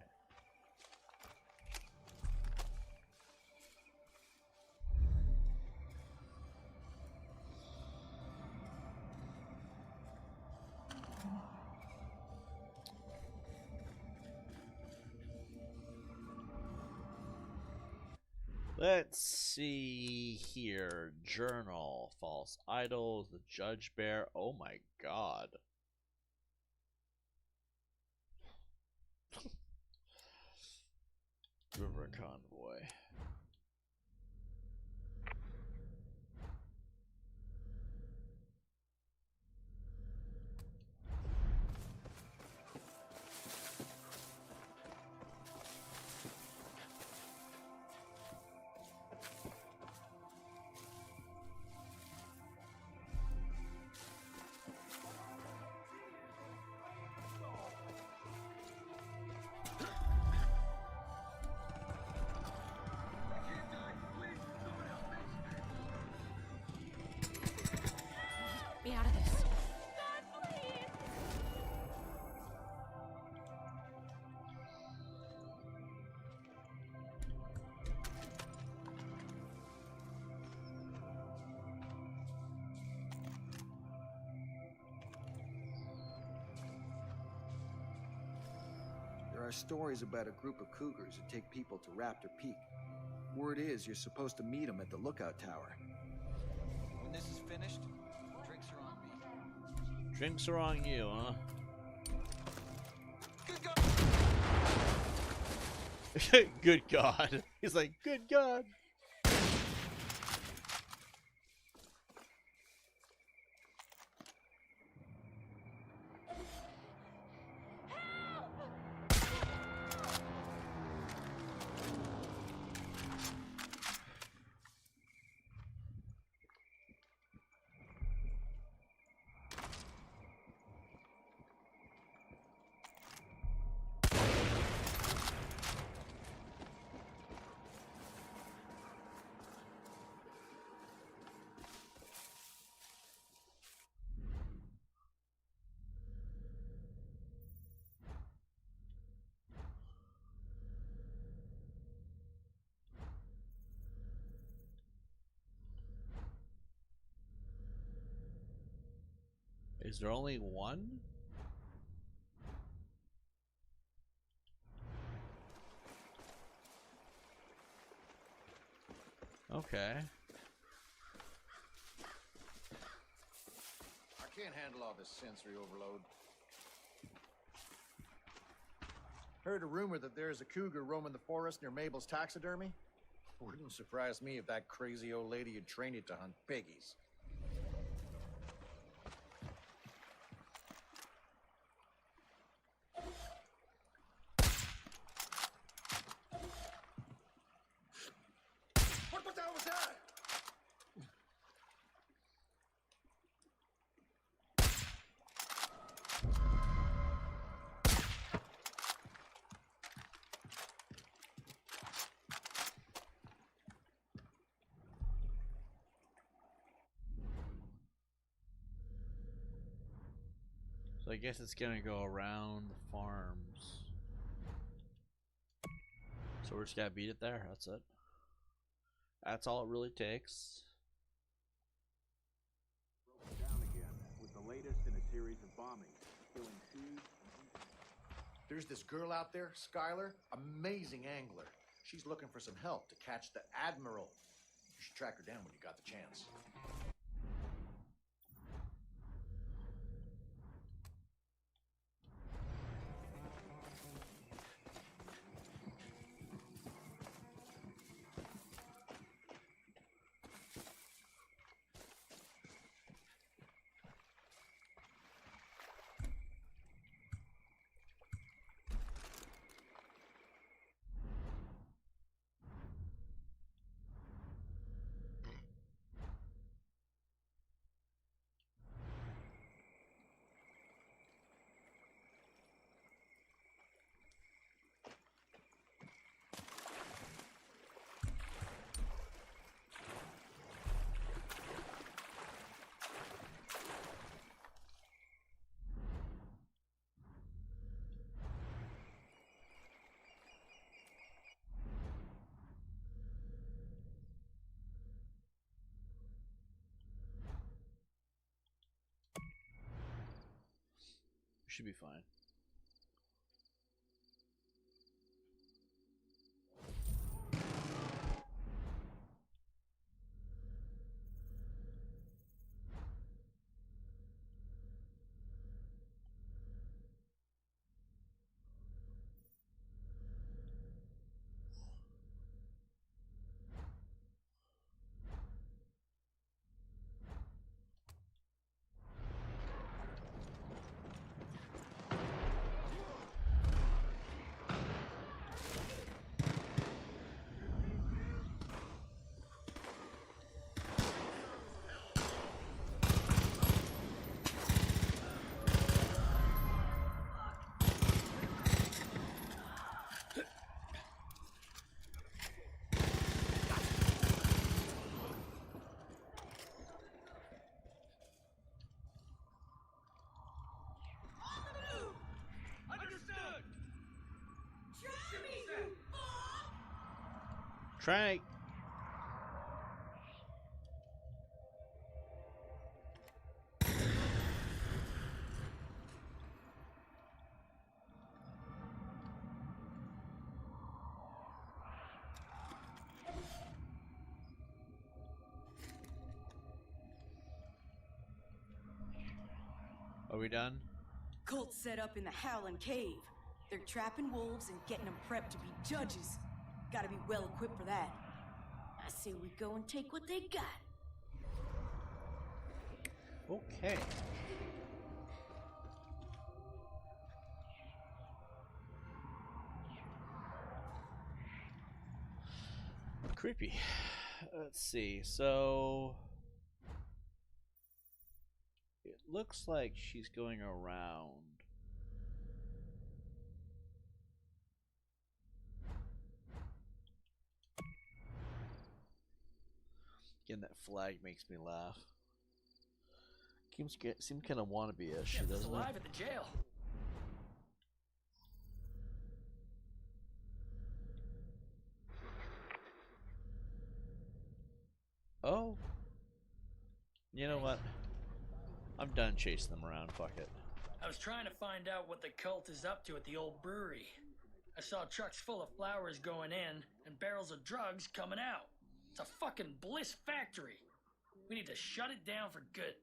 [SPEAKER 1] Let's see here. Journal. False idols. The judge bear. Oh my god. River convoy.
[SPEAKER 15] are stories about a group of cougars who take people to Raptor Peak. Word is you're supposed to meet them at the lookout tower.
[SPEAKER 16] When this is finished, drinks are on me.
[SPEAKER 1] Drinks are on you, huh? Good God. He's like, good God. Is there only one? Okay.
[SPEAKER 15] I can't handle all this sensory overload. Heard a rumor that there's a cougar roaming the forest near Mabel's taxidermy. Wouldn't surprise me if that crazy old lady had trained it to hunt piggies. What the hell was that?
[SPEAKER 1] So I guess it's gonna go around the farms. So we're just gotta beat it there. That's it. That's all it really takes.
[SPEAKER 17] Broken down again with the latest in a series of bombings, killing seeds.
[SPEAKER 15] There's this girl out there, Skylar, amazing angler. She's looking for some help to catch the Admiral. You should track her down when you got the chance.
[SPEAKER 1] Should be fine. Try. Are we done?
[SPEAKER 8] Cults set up in the Howling Cave. They're trapping wolves and getting them prepped to be judges. Gotta be well equipped for that. I say we go and take what they got.
[SPEAKER 1] Okay. Creepy. Let's see. So it looks like she's going around. Again, that flag makes me laugh. Seems kind of wannabe-ish, doesn't it?
[SPEAKER 18] Alive at the jail.
[SPEAKER 1] Oh. You know what? I'm done chasing them around. Fuck it.
[SPEAKER 18] I was trying to find out what the cult is up to at the old brewery. I saw trucks full of flowers going in and barrels of drugs coming out. It's a fucking bliss factory. We need to shut it down for good.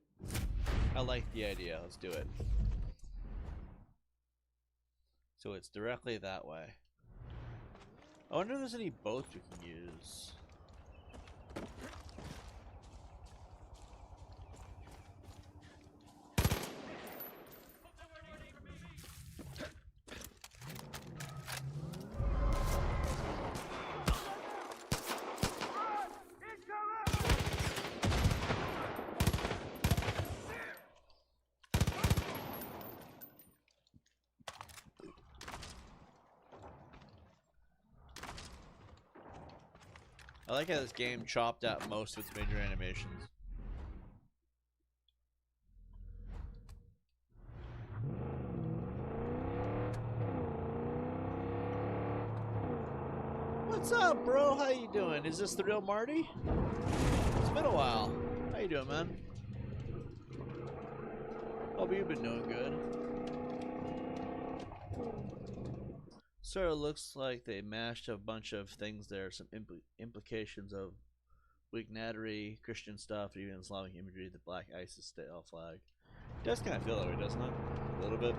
[SPEAKER 1] I like the idea. Let's do it. So it's directly that way. I wonder if there's any boats we can use. I like how this game chopped out most of its major animations. What's up, bro? How you doing? Is this the real Marty? It's been a while. How you doing, man? Hope you've been doing good. Sort of looks like they mashed a bunch of things there. Some implications of Wignattery, Christian stuff, even Islamic imagery, the Black ISIS style flag. It does kind of feel that way, doesn't it? A little bit.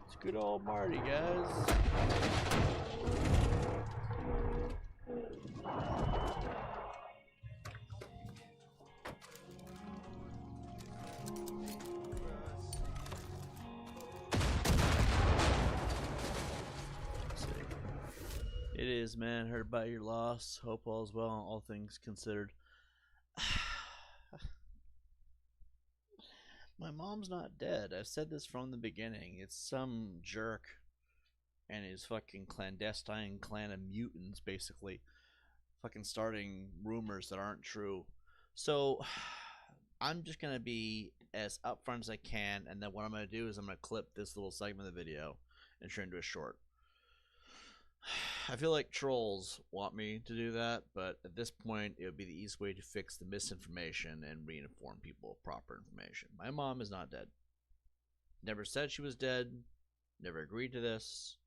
[SPEAKER 1] It's good old Marty, guys. It is, man. Heard about your loss. Hope all is well, all things considered. My mom's not dead. I've said this from the beginning. It's some jerk and his fucking clandestine clan of mutants, basically, fucking starting rumors that aren't true. So I'm just gonna be as upfront as I can, and then what I'm gonna do is I'm gonna clip this little segment of the video and turn into a short. I feel like trolls want me to do that, but at this point, it would be the easiest way to fix the misinformation and re-inform people of proper information. My mom is not dead. Never said she was dead. Never agreed to this.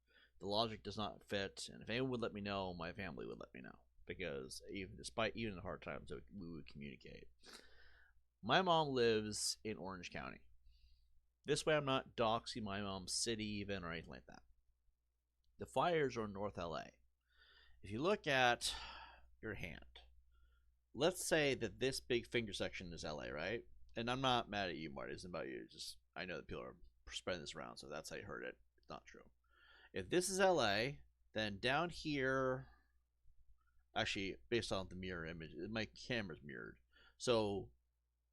[SPEAKER 1] The logic does not fit, and if anyone would let me know, my family would let me know, because despite the hard times, we would communicate. My mom lives in Orange County. This way, I'm not doxing my mom's city even or anything like that. The fires are in North LA. If you look at your hand, let's say that this big finger section is LA, right? And I'm not mad at you, Marty. It's about you. Just I know that people are spreading this around, so that's how you heard it. It's not true. If this is LA, then down here, actually, based on the mirror image, my camera's mirrored. So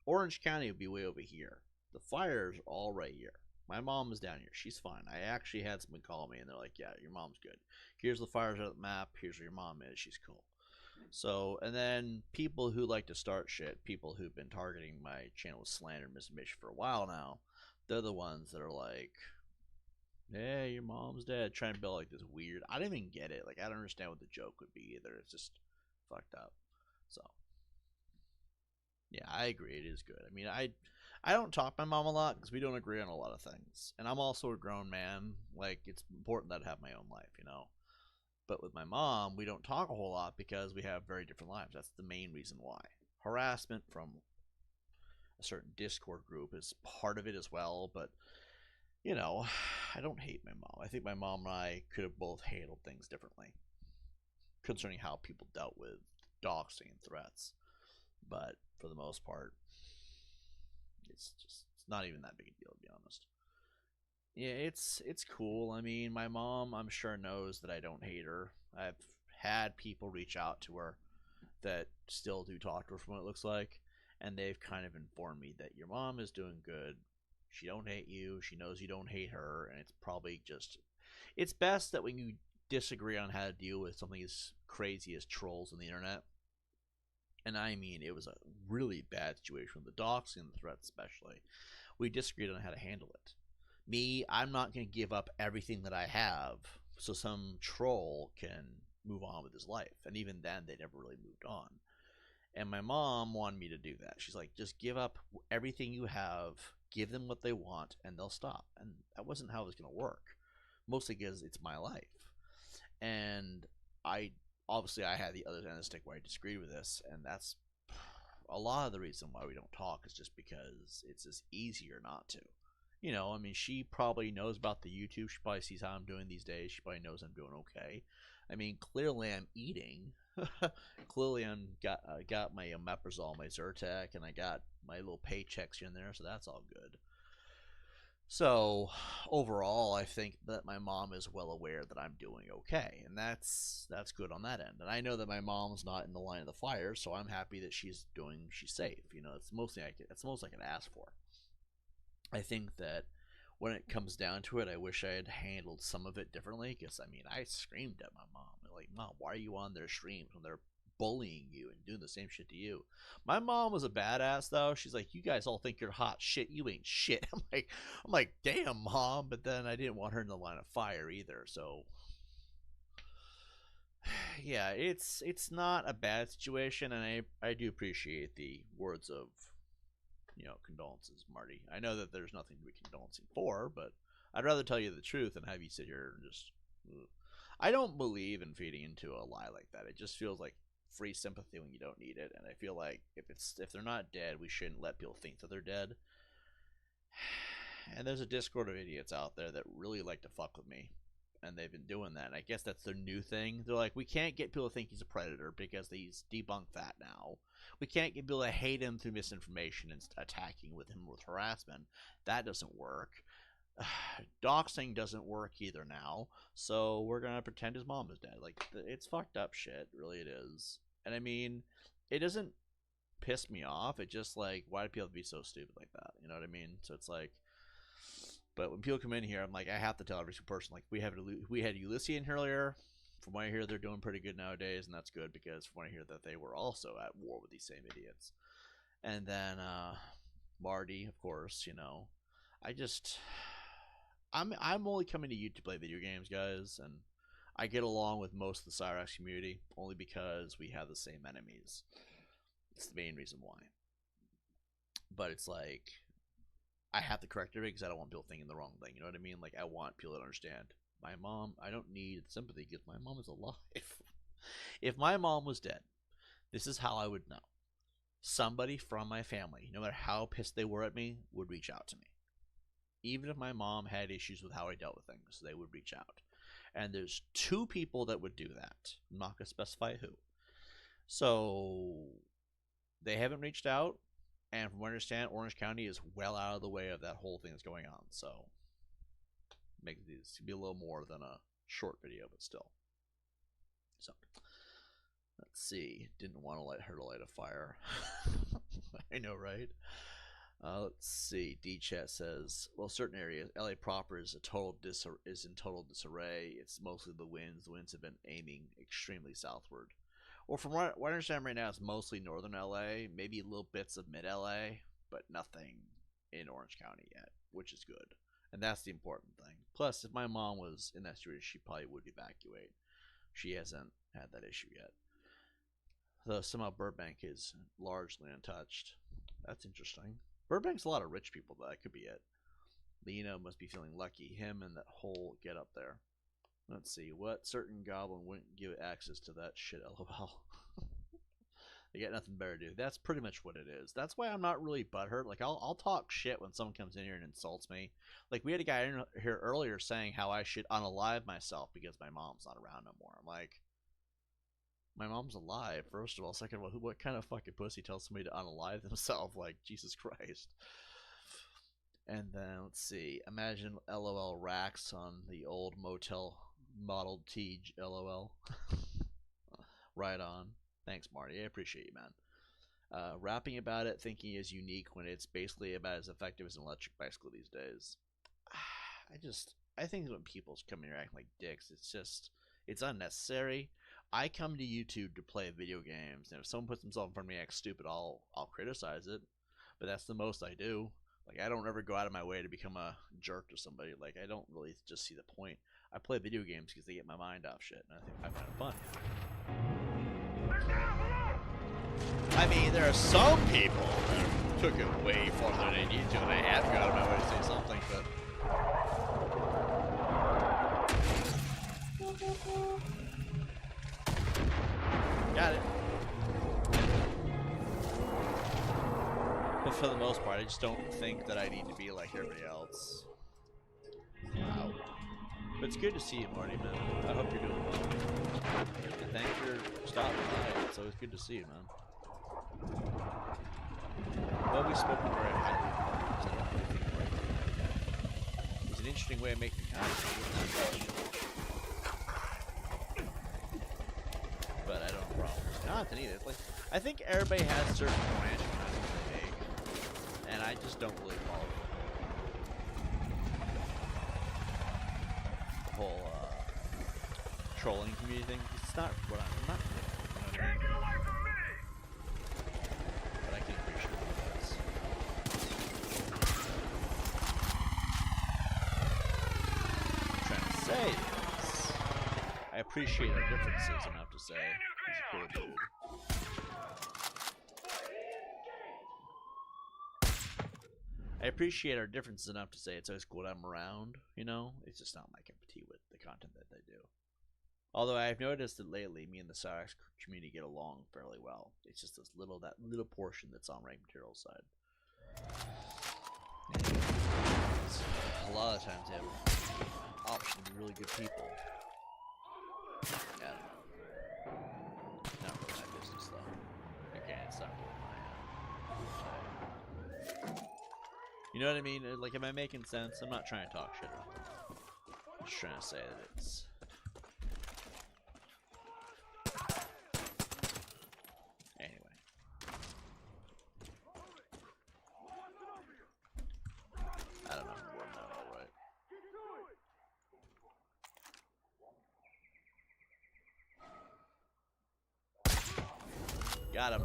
[SPEAKER 1] Orange County would be way over here. The fires are all right here. My mom is down here. She's fine. I actually had someone call me, and they're like, yeah, your mom's good. Here's the fires on the map. Here's where your mom is. She's cool. So, and then people who like to start shit, people who've been targeting my channel with slander and misinformation for a while now, they're the ones that are like, hey, your mom's dead. Trying to build like this weird, I don't even get it. Like, I don't understand what the joke would be either. It's just fucked up. So, yeah, I agree. It is good. I mean, I don't talk to my mom a lot because we don't agree on a lot of things. And I'm also a grown man. Like, it's important that I have my own life, you know? But with my mom, we don't talk a whole lot because we have very different lives. That's the main reason why. Harassment from a certain Discord group is part of it as well, but, you know, I don't hate my mom. I think my mom and I could have both handled things differently concerning how people dealt with doxing and threats. But for the most part, it's not even that big a deal, to be honest. Yeah, it's cool. I mean, my mom, I'm sure, knows that I don't hate her. I've had people reach out to her that still do talk to her from what it looks like, and they've kind of informed me that your mom is doing good. She don't hate you. She knows you don't hate her, and it's probably just, it's best that when you disagree on how to deal with something as crazy as trolls on the internet, and I mean, it was a really bad situation with the doxing and the threats especially, we disagreed on how to handle it. Me, I'm not going to give up everything that I have so some troll can move on with his life. And even then, they never really moved on. And my mom wanted me to do that. She's like, just give up everything you have, give them what they want, and they'll stop. And that wasn't how it was going to work. Mostly because it's my life. And obviously I had the other end of the stick where I disagreed with this, and that's a lot of the reason why we don't talk is just because it's just easier not to. You know, I mean, she probably knows about the YouTube. She probably sees how I'm doing these days. She probably knows I'm doing okay. I mean, clearly I'm eating. Clearly I'm got my omeprazole, my Zyrtec, and I got my little paychecks in there, so that's all good. So overall, I think that my mom is well aware that I'm doing okay, and that's good on that end. And I know that my mom's not in the line of the fire, so I'm happy that she's safe. You know, it's the most I can ask for. I think that when it comes down to it, I wish I had handled some of it differently. Because I mean, I screamed at my mom, like, "Mom, why are you on their streams when they're bullying you and doing the same shit to you?" My mom was a badass though. She's like, "You guys all think you're hot shit. You ain't shit." I'm like, "Damn, Mom." But then I didn't want her in the line of fire either. So yeah, it's not a bad situation, and I do appreciate the words of, you know, condolences, Marty. I know that there's nothing to be condolencing for, but I'd rather tell you the truth than have you sit here and just. Ugh. I don't believe in feeding into a lie like that. It just feels like free sympathy when you don't need it, and I feel like if they're not dead, we shouldn't let people think that they're dead. And there's a Discord of idiots out there that really like to fuck with me, and they've been doing that. And I guess that's their new thing. They're like, we can't get people to think he's a predator because he's debunked that now. We can't get people to hate him through misinformation and attacking with him with harassment. That doesn't work. Doxing doesn't work either now. So we're gonna pretend his mom is dead. Like, it's fucked up shit. Really, it is. And I mean, it doesn't piss me off. It just like, why do people have to be so stupid like that? You know what I mean? So it's like. But when people come in here, I'm like, I have to tell every person. Like, we had Ulysses in here earlier. From what I hear, they're doing pretty good nowadays, and that's good because from what I hear, that they were also at war with these same idiots. And then Marty, of course, you know. I'm only coming to YouTube to play video games, guys, and I get along with most of the Cyrax community only because we have the same enemies. It's the main reason why. But it's like, I have to correct everything because I don't want people thinking the wrong thing. You know what I mean? Like, I want people to understand. My mom, I don't need sympathy because my mom is alive. If my mom was dead, this is how I would know. Somebody from my family, no matter how pissed they were at me, would reach out to me. Even if my mom had issues with how I dealt with things, they would reach out. And there's 2 people that would do that. I'm not going to specify who. So, they haven't reached out. And from what I understand, Orange County is well out of the way of that whole thing that's going on. So, make this be a little more than a short video, but still. So, let's see. Didn't want to light a fire. I know, right? Let's see. D-Chat says, well, certain areas, LA proper is in total disarray. It's mostly the winds. The winds have been aiming extremely southward. Well, from what I understand right now, it's mostly northern LA, maybe little bits of mid LA, but nothing in Orange County yet, which is good. And that's the important thing. Plus, if my mom was in that situation, she probably would evacuate. She hasn't had that issue yet. Though somehow Burbank is largely untouched. That's interesting. Burbank's a lot of rich people, though. That could be it. Lino must be feeling lucky. Him and that whole get up there. Let's see. What certain goblin wouldn't give access to that shit, lol. They got nothing better to do. That's pretty much what it is. That's why I'm not really butthurt. Like, I'll talk shit when someone comes in here and insults me. Like, we had a guy in here earlier saying how I should unalive myself because my mom's not around no more. I'm like, my mom's alive, first of all. Second of all, what kind of fucking pussy tells somebody to unalive themselves? Like, Jesus Christ. And then, let's see. Imagine LOL racks on the old Motel Model T LOL. Right on. Thanks, Marty. I appreciate you, man. Rapping about it, thinking is unique when it's basically about as effective as an electric bicycle these days. I think when people's coming here acting like dicks, it's unnecessary. I come to YouTube to play video games, and if someone puts themselves in front of me and acts stupid, I'll criticize it. But that's the most I do. Like, I don't ever go out of my way to become a jerk to somebody. Like, I don't really just see the point. I play video games because they get my mind off shit, and I think I find it fun. I mean, there are some people that took it way farther than they need to, and I have got out of my way to say something, but... Got it. But for the most part, I just don't think that I need to be like everybody else. Wow. But it's good to see you, Marty, man. I hope you're doing well. And thanks for stopping by. It's always good to see you, man. Well, we spoke very highly of Marty, so I don't really think right. It's an interesting way of making content. But I don't have a problem with Jonathan either. Like, I think everybody has certain branch of content they make, and I just don't really follow it. The whole trolling community thing. It's not what I'm not doing. You know what I mean? But I can appreciate what it is. What I'm trying to say is, I appreciate our differences enough to say he's a cool dude. I appreciate our differences enough to say it's always cool that I'm around, you know? It's just not my cup of tea with the content that they do. Although I've noticed that lately, me and the Cyrax community get along fairly well. It's just that little portion that's on Rank Material side. Anyways, a lot of times they have an option to be really good people. Yeah, I don't know. Not really my business, though. Okay, it's not really my... You know what I mean? Like, am I making sense? I'm not trying to talk shit about them. I'm just trying to say that it's... Anyway. I don't know if I'm wording that all right. Got him.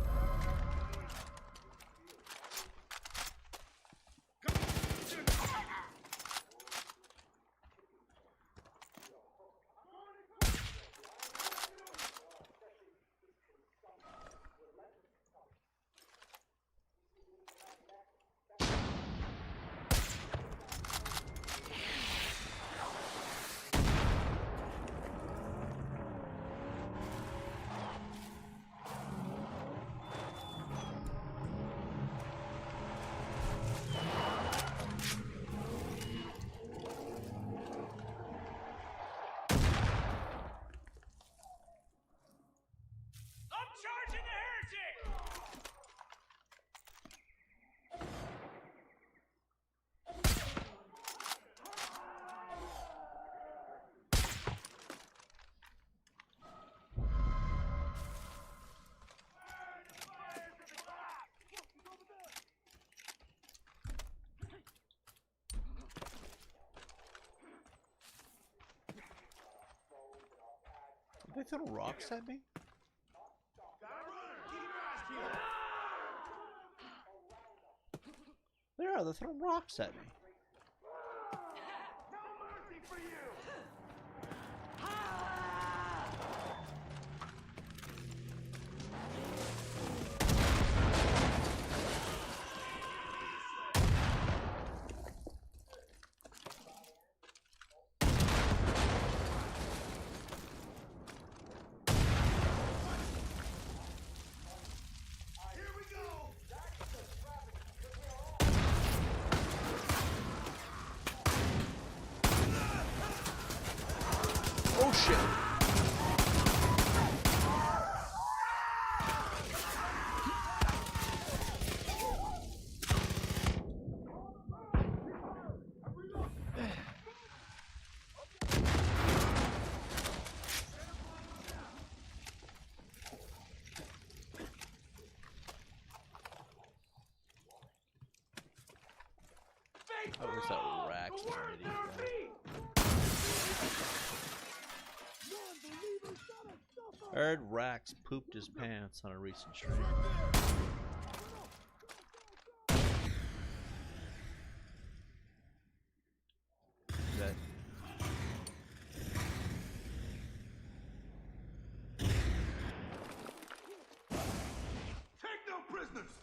[SPEAKER 1] Did they throw rocks at me? They're throwing rocks at me. shit. Oh, where's that rack? Heard Rax pooped his pants on a recent stream. That
[SPEAKER 10] Take no prisoners!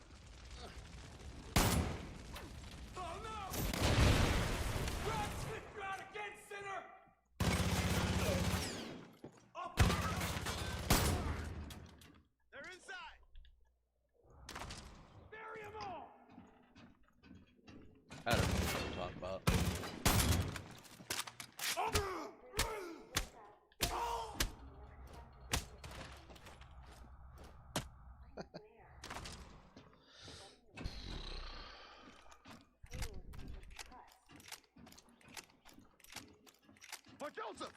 [SPEAKER 10] Oh no! Run, slip you out again, sinner! Up! They're inside! Bury them all!
[SPEAKER 1] I don't know what I'm talking about.
[SPEAKER 10] For Joseph!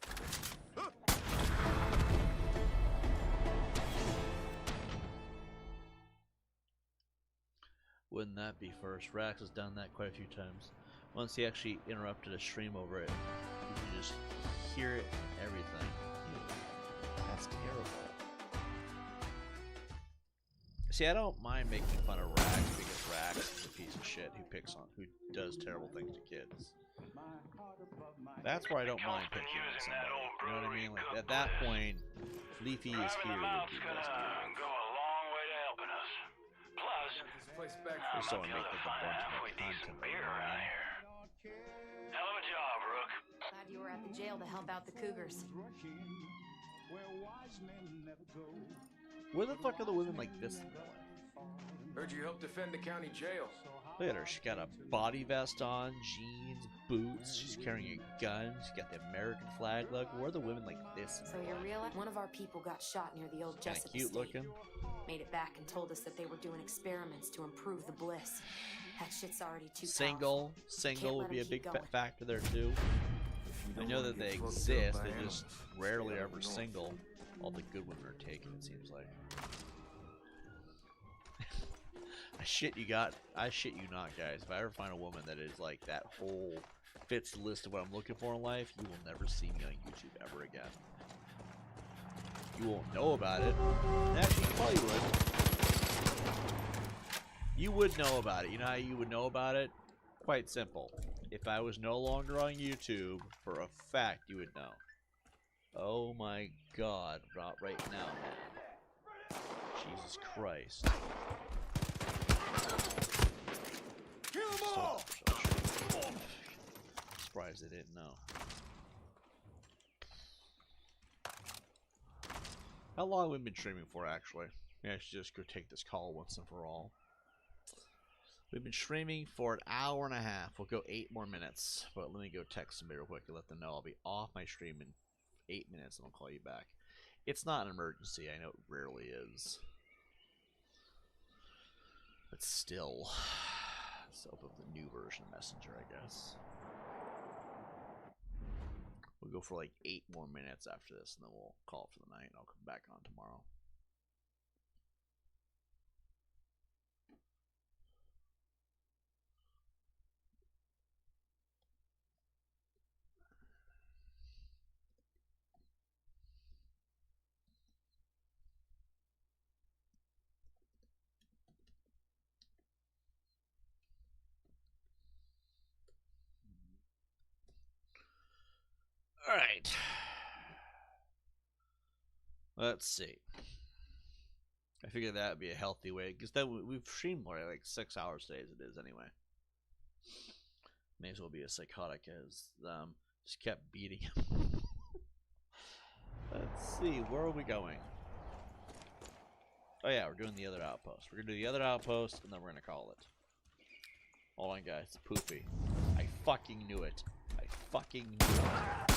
[SPEAKER 1] Wouldn't that be first? Rax has done that quite a few times. Once he actually interrupted a stream over it, you can just hear it, everything. Ew, that's terrible. See, I don't mind making fun of Rax because Rax is a piece of shit who does terrible things to kids. That's where I don't mind picking on somebody. You know what I mean? Like at that point, Leafy is here would be best.
[SPEAKER 5] Go a long way to helping us. Plus,
[SPEAKER 1] Just don't make like a bunch of content.
[SPEAKER 5] beer around here. Hell of a job, Rook.
[SPEAKER 3] Glad you were at the jail to help out the Cougars.
[SPEAKER 1] Where the fuck are the women like this?
[SPEAKER 19] Heard you helped defend the county jail.
[SPEAKER 1] Look at her. She got a body vest on, jeans, boots. She's carrying a gun. She's got the American flag. Look, where are the women like this?
[SPEAKER 3] So you're real? One of our people got shot near the old
[SPEAKER 1] Kind
[SPEAKER 3] Jessup
[SPEAKER 1] of cute
[SPEAKER 3] estate.
[SPEAKER 1] looking.
[SPEAKER 3] Made it back and told us that they were doing experiments to improve the bliss. That shit's already too
[SPEAKER 1] Single would be a big factor there too. I know that they exist. They're just rarely ever single. All the good women are taken. It seems like. I shit you not, guys. If I ever find a woman that is like that whole fits the list of what I'm looking for in life, you will never see me on YouTube ever again. You won't know about it. Actually, you probably would. You would know about it. You know how you would know about it? Quite simple. If I was no longer on YouTube, for a fact, you would know. Oh my God, not right now, man. Jesus Christ.
[SPEAKER 10] Kill them all!
[SPEAKER 1] Surprised they didn't know. How long have we been streaming for, actually? Maybe I should just go take this call once and for all. We've been streaming for an hour and a half. We'll go 8 more minutes. But let me go text somebody real quick and let them know I'll be off my stream in 8 minutes and I'll call you back. It's not an emergency. I know it rarely is. But still. Let's open up the new version of Messenger, I guess. We'll go for like 8 more minutes after this, and then we'll call it for the night, and I'll come back on tomorrow. All right. Let's see. I figured that would be a healthy way, because then we've streamed more like 6 hours today as it is anyway. May as well be as psychotic as just kept beating him. Let's see, where are we going? Oh yeah, we're doing the other outpost. We're gonna do the other outpost, and then we're gonna call it. Hold on, guys. It's Poofy. I fucking knew it. I fucking knew it.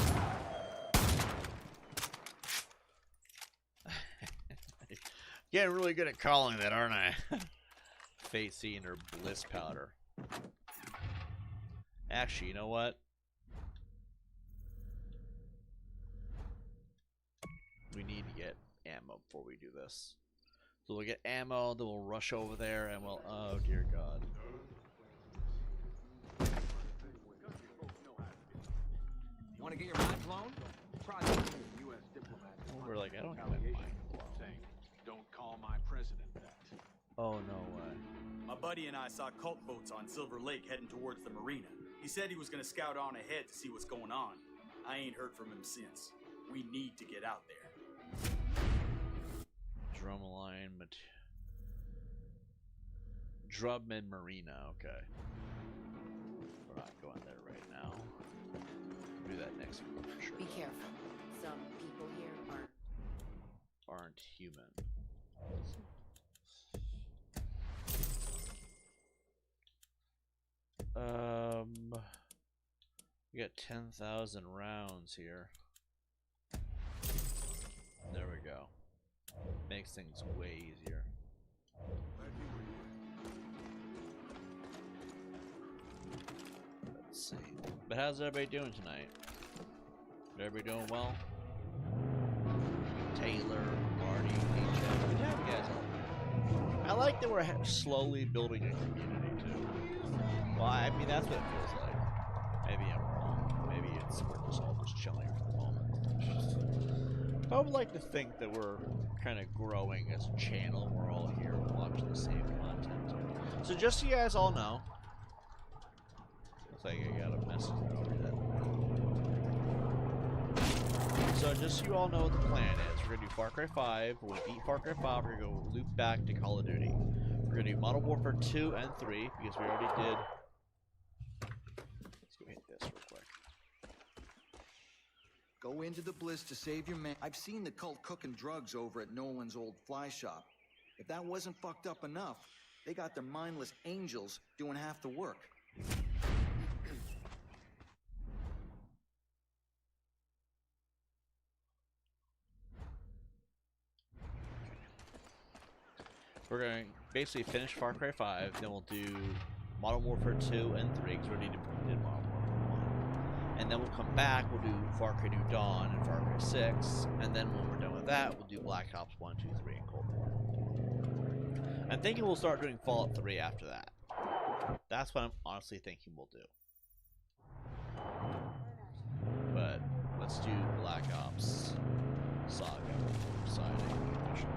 [SPEAKER 1] Getting really good at calling that, aren't I? Fate Seeing or Bliss Powder. Actually, you know what? We need to get ammo before we do this. So we'll get ammo, then we'll rush over there, and we'll... Oh, dear God.
[SPEAKER 16] Want to get your mind blown?
[SPEAKER 17] U.S. diplomats.
[SPEAKER 1] We're like, I don't get my mind blown.
[SPEAKER 17] Saying, don't call my president that.
[SPEAKER 1] Oh, no way.
[SPEAKER 20] My buddy and I saw cult boats on Silver Lake heading towards the marina. He said he was going to scout on ahead to see what's going on. I ain't heard from him since. We need to get out there.
[SPEAKER 1] Drumline, Drubman Marina, okay. We're not going there right now. We'll do that next week for sure.
[SPEAKER 13] Be careful. Some people here
[SPEAKER 1] aren't human. We got 10,000 rounds here. There we go. Makes things way easier. Let's see. But how's everybody doing tonight? Everybody doing well? Taylor, Marty, HF. Good to have you guys on. I like that we're slowly building a community too. Well, I mean, that's what it feels like. Maybe I'm wrong. Maybe we're just all just chilling for the moment. I would like to think that we're kind of growing as a channel. We're all here watching the same content. So just so you guys all know, looks like I got a message over that. So just so you all know what the plan is, we're gonna do Far Cry 5. When we beat Far Cry 5, we're gonna go loop back to Call of Duty. We're gonna do Modern Warfare 2 and 3 because we already did. Let's go hit this real quick.
[SPEAKER 21] Go into the Bliss to save your man. I've seen the cult cooking drugs over at Nolan's old fly shop. If that wasn't fucked up enough, they got their mindless angels doing half the work.
[SPEAKER 1] We're going to basically finish Far Cry 5, then we'll do Modern Warfare 2 and 3, because we already did Modern Warfare 1. And then we'll come back, we'll do Far Cry New Dawn and Far Cry 6, and then when we're done with that, we'll do Black Ops 1, 2, 3, and Cold War. I'm thinking we'll start doing Fallout 3 after that. That's what I'm honestly thinking we'll do. But let's do Black Ops Saga deciding officially.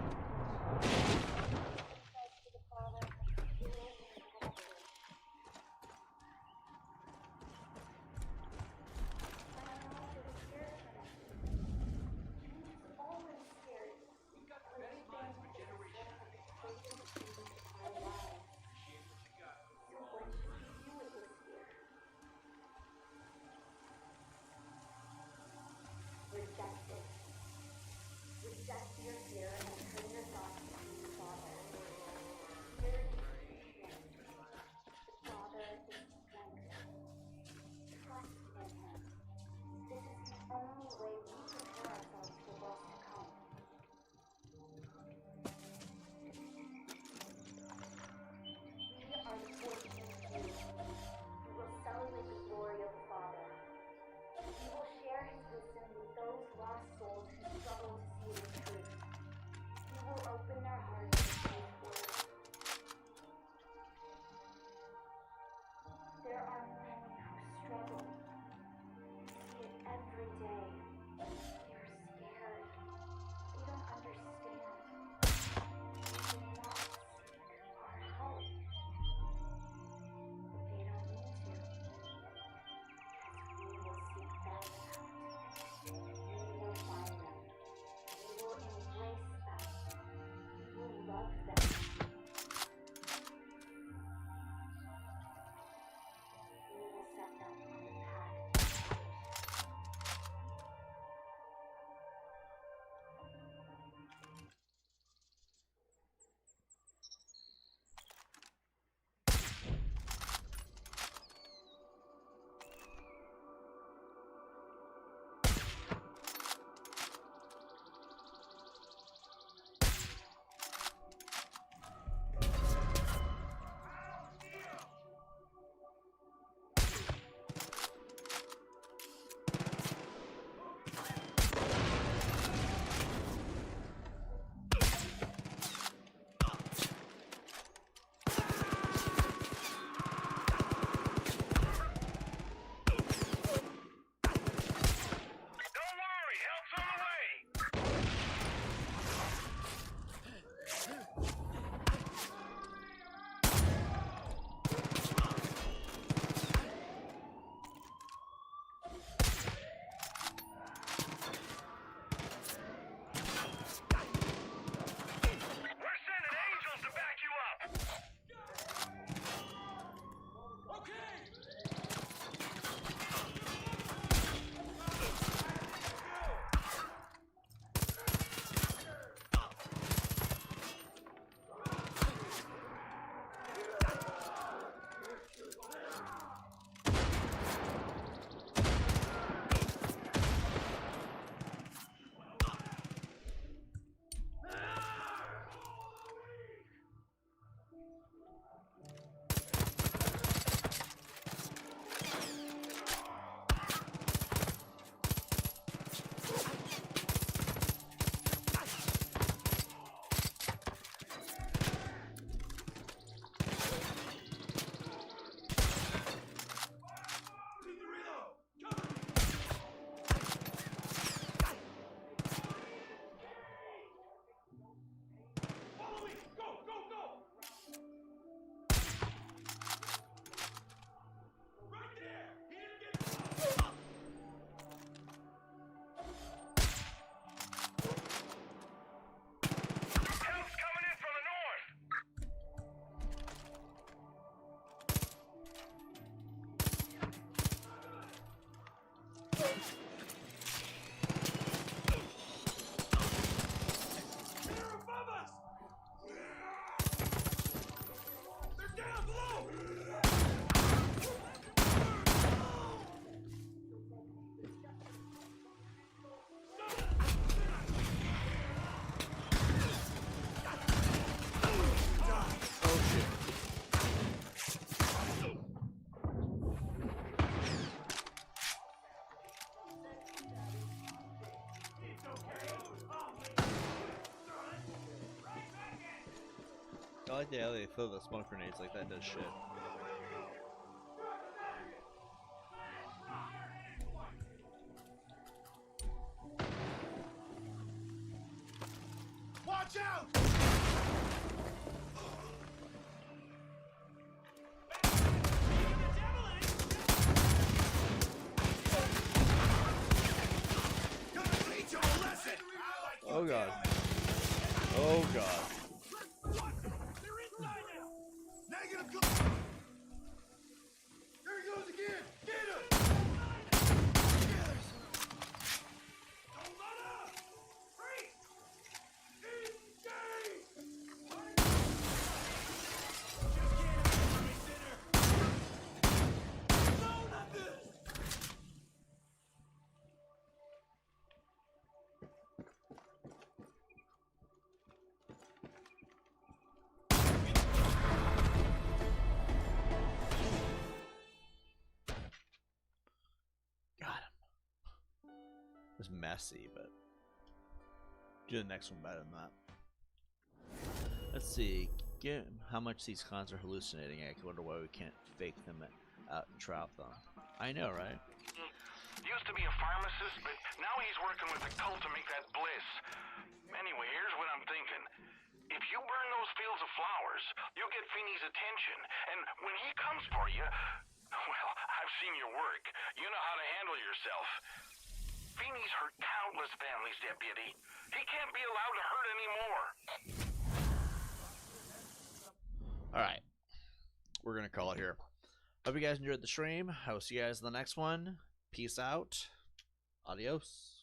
[SPEAKER 1] I like the how they throw the smoke grenades like that does shit.
[SPEAKER 5] Watch out!
[SPEAKER 1] Oh god. Oh god.
[SPEAKER 5] Negative go. There he goes again. Get him. Don't let up. Freeze.
[SPEAKER 1] It was messy, but do the next one better than that. Let's see. Get how much these clowns are hallucinating. I wonder why we can't fake them out and trap them. I know, right?
[SPEAKER 5] Used to be a pharmacist, but now he's working with the cult to make that bliss. Anyway, here's what I'm thinking. If you burn those fields of flowers, you'll get Feeney's attention. And when he comes for you, well, I've seen your work. You know how to handle yourself. Feeney's hurt countless families, Deputy. He can't be allowed to hurt anymore.
[SPEAKER 1] Alright. We're going to call it here. Hope you guys enjoyed the stream. I will see you guys in the next one. Peace out. Adios.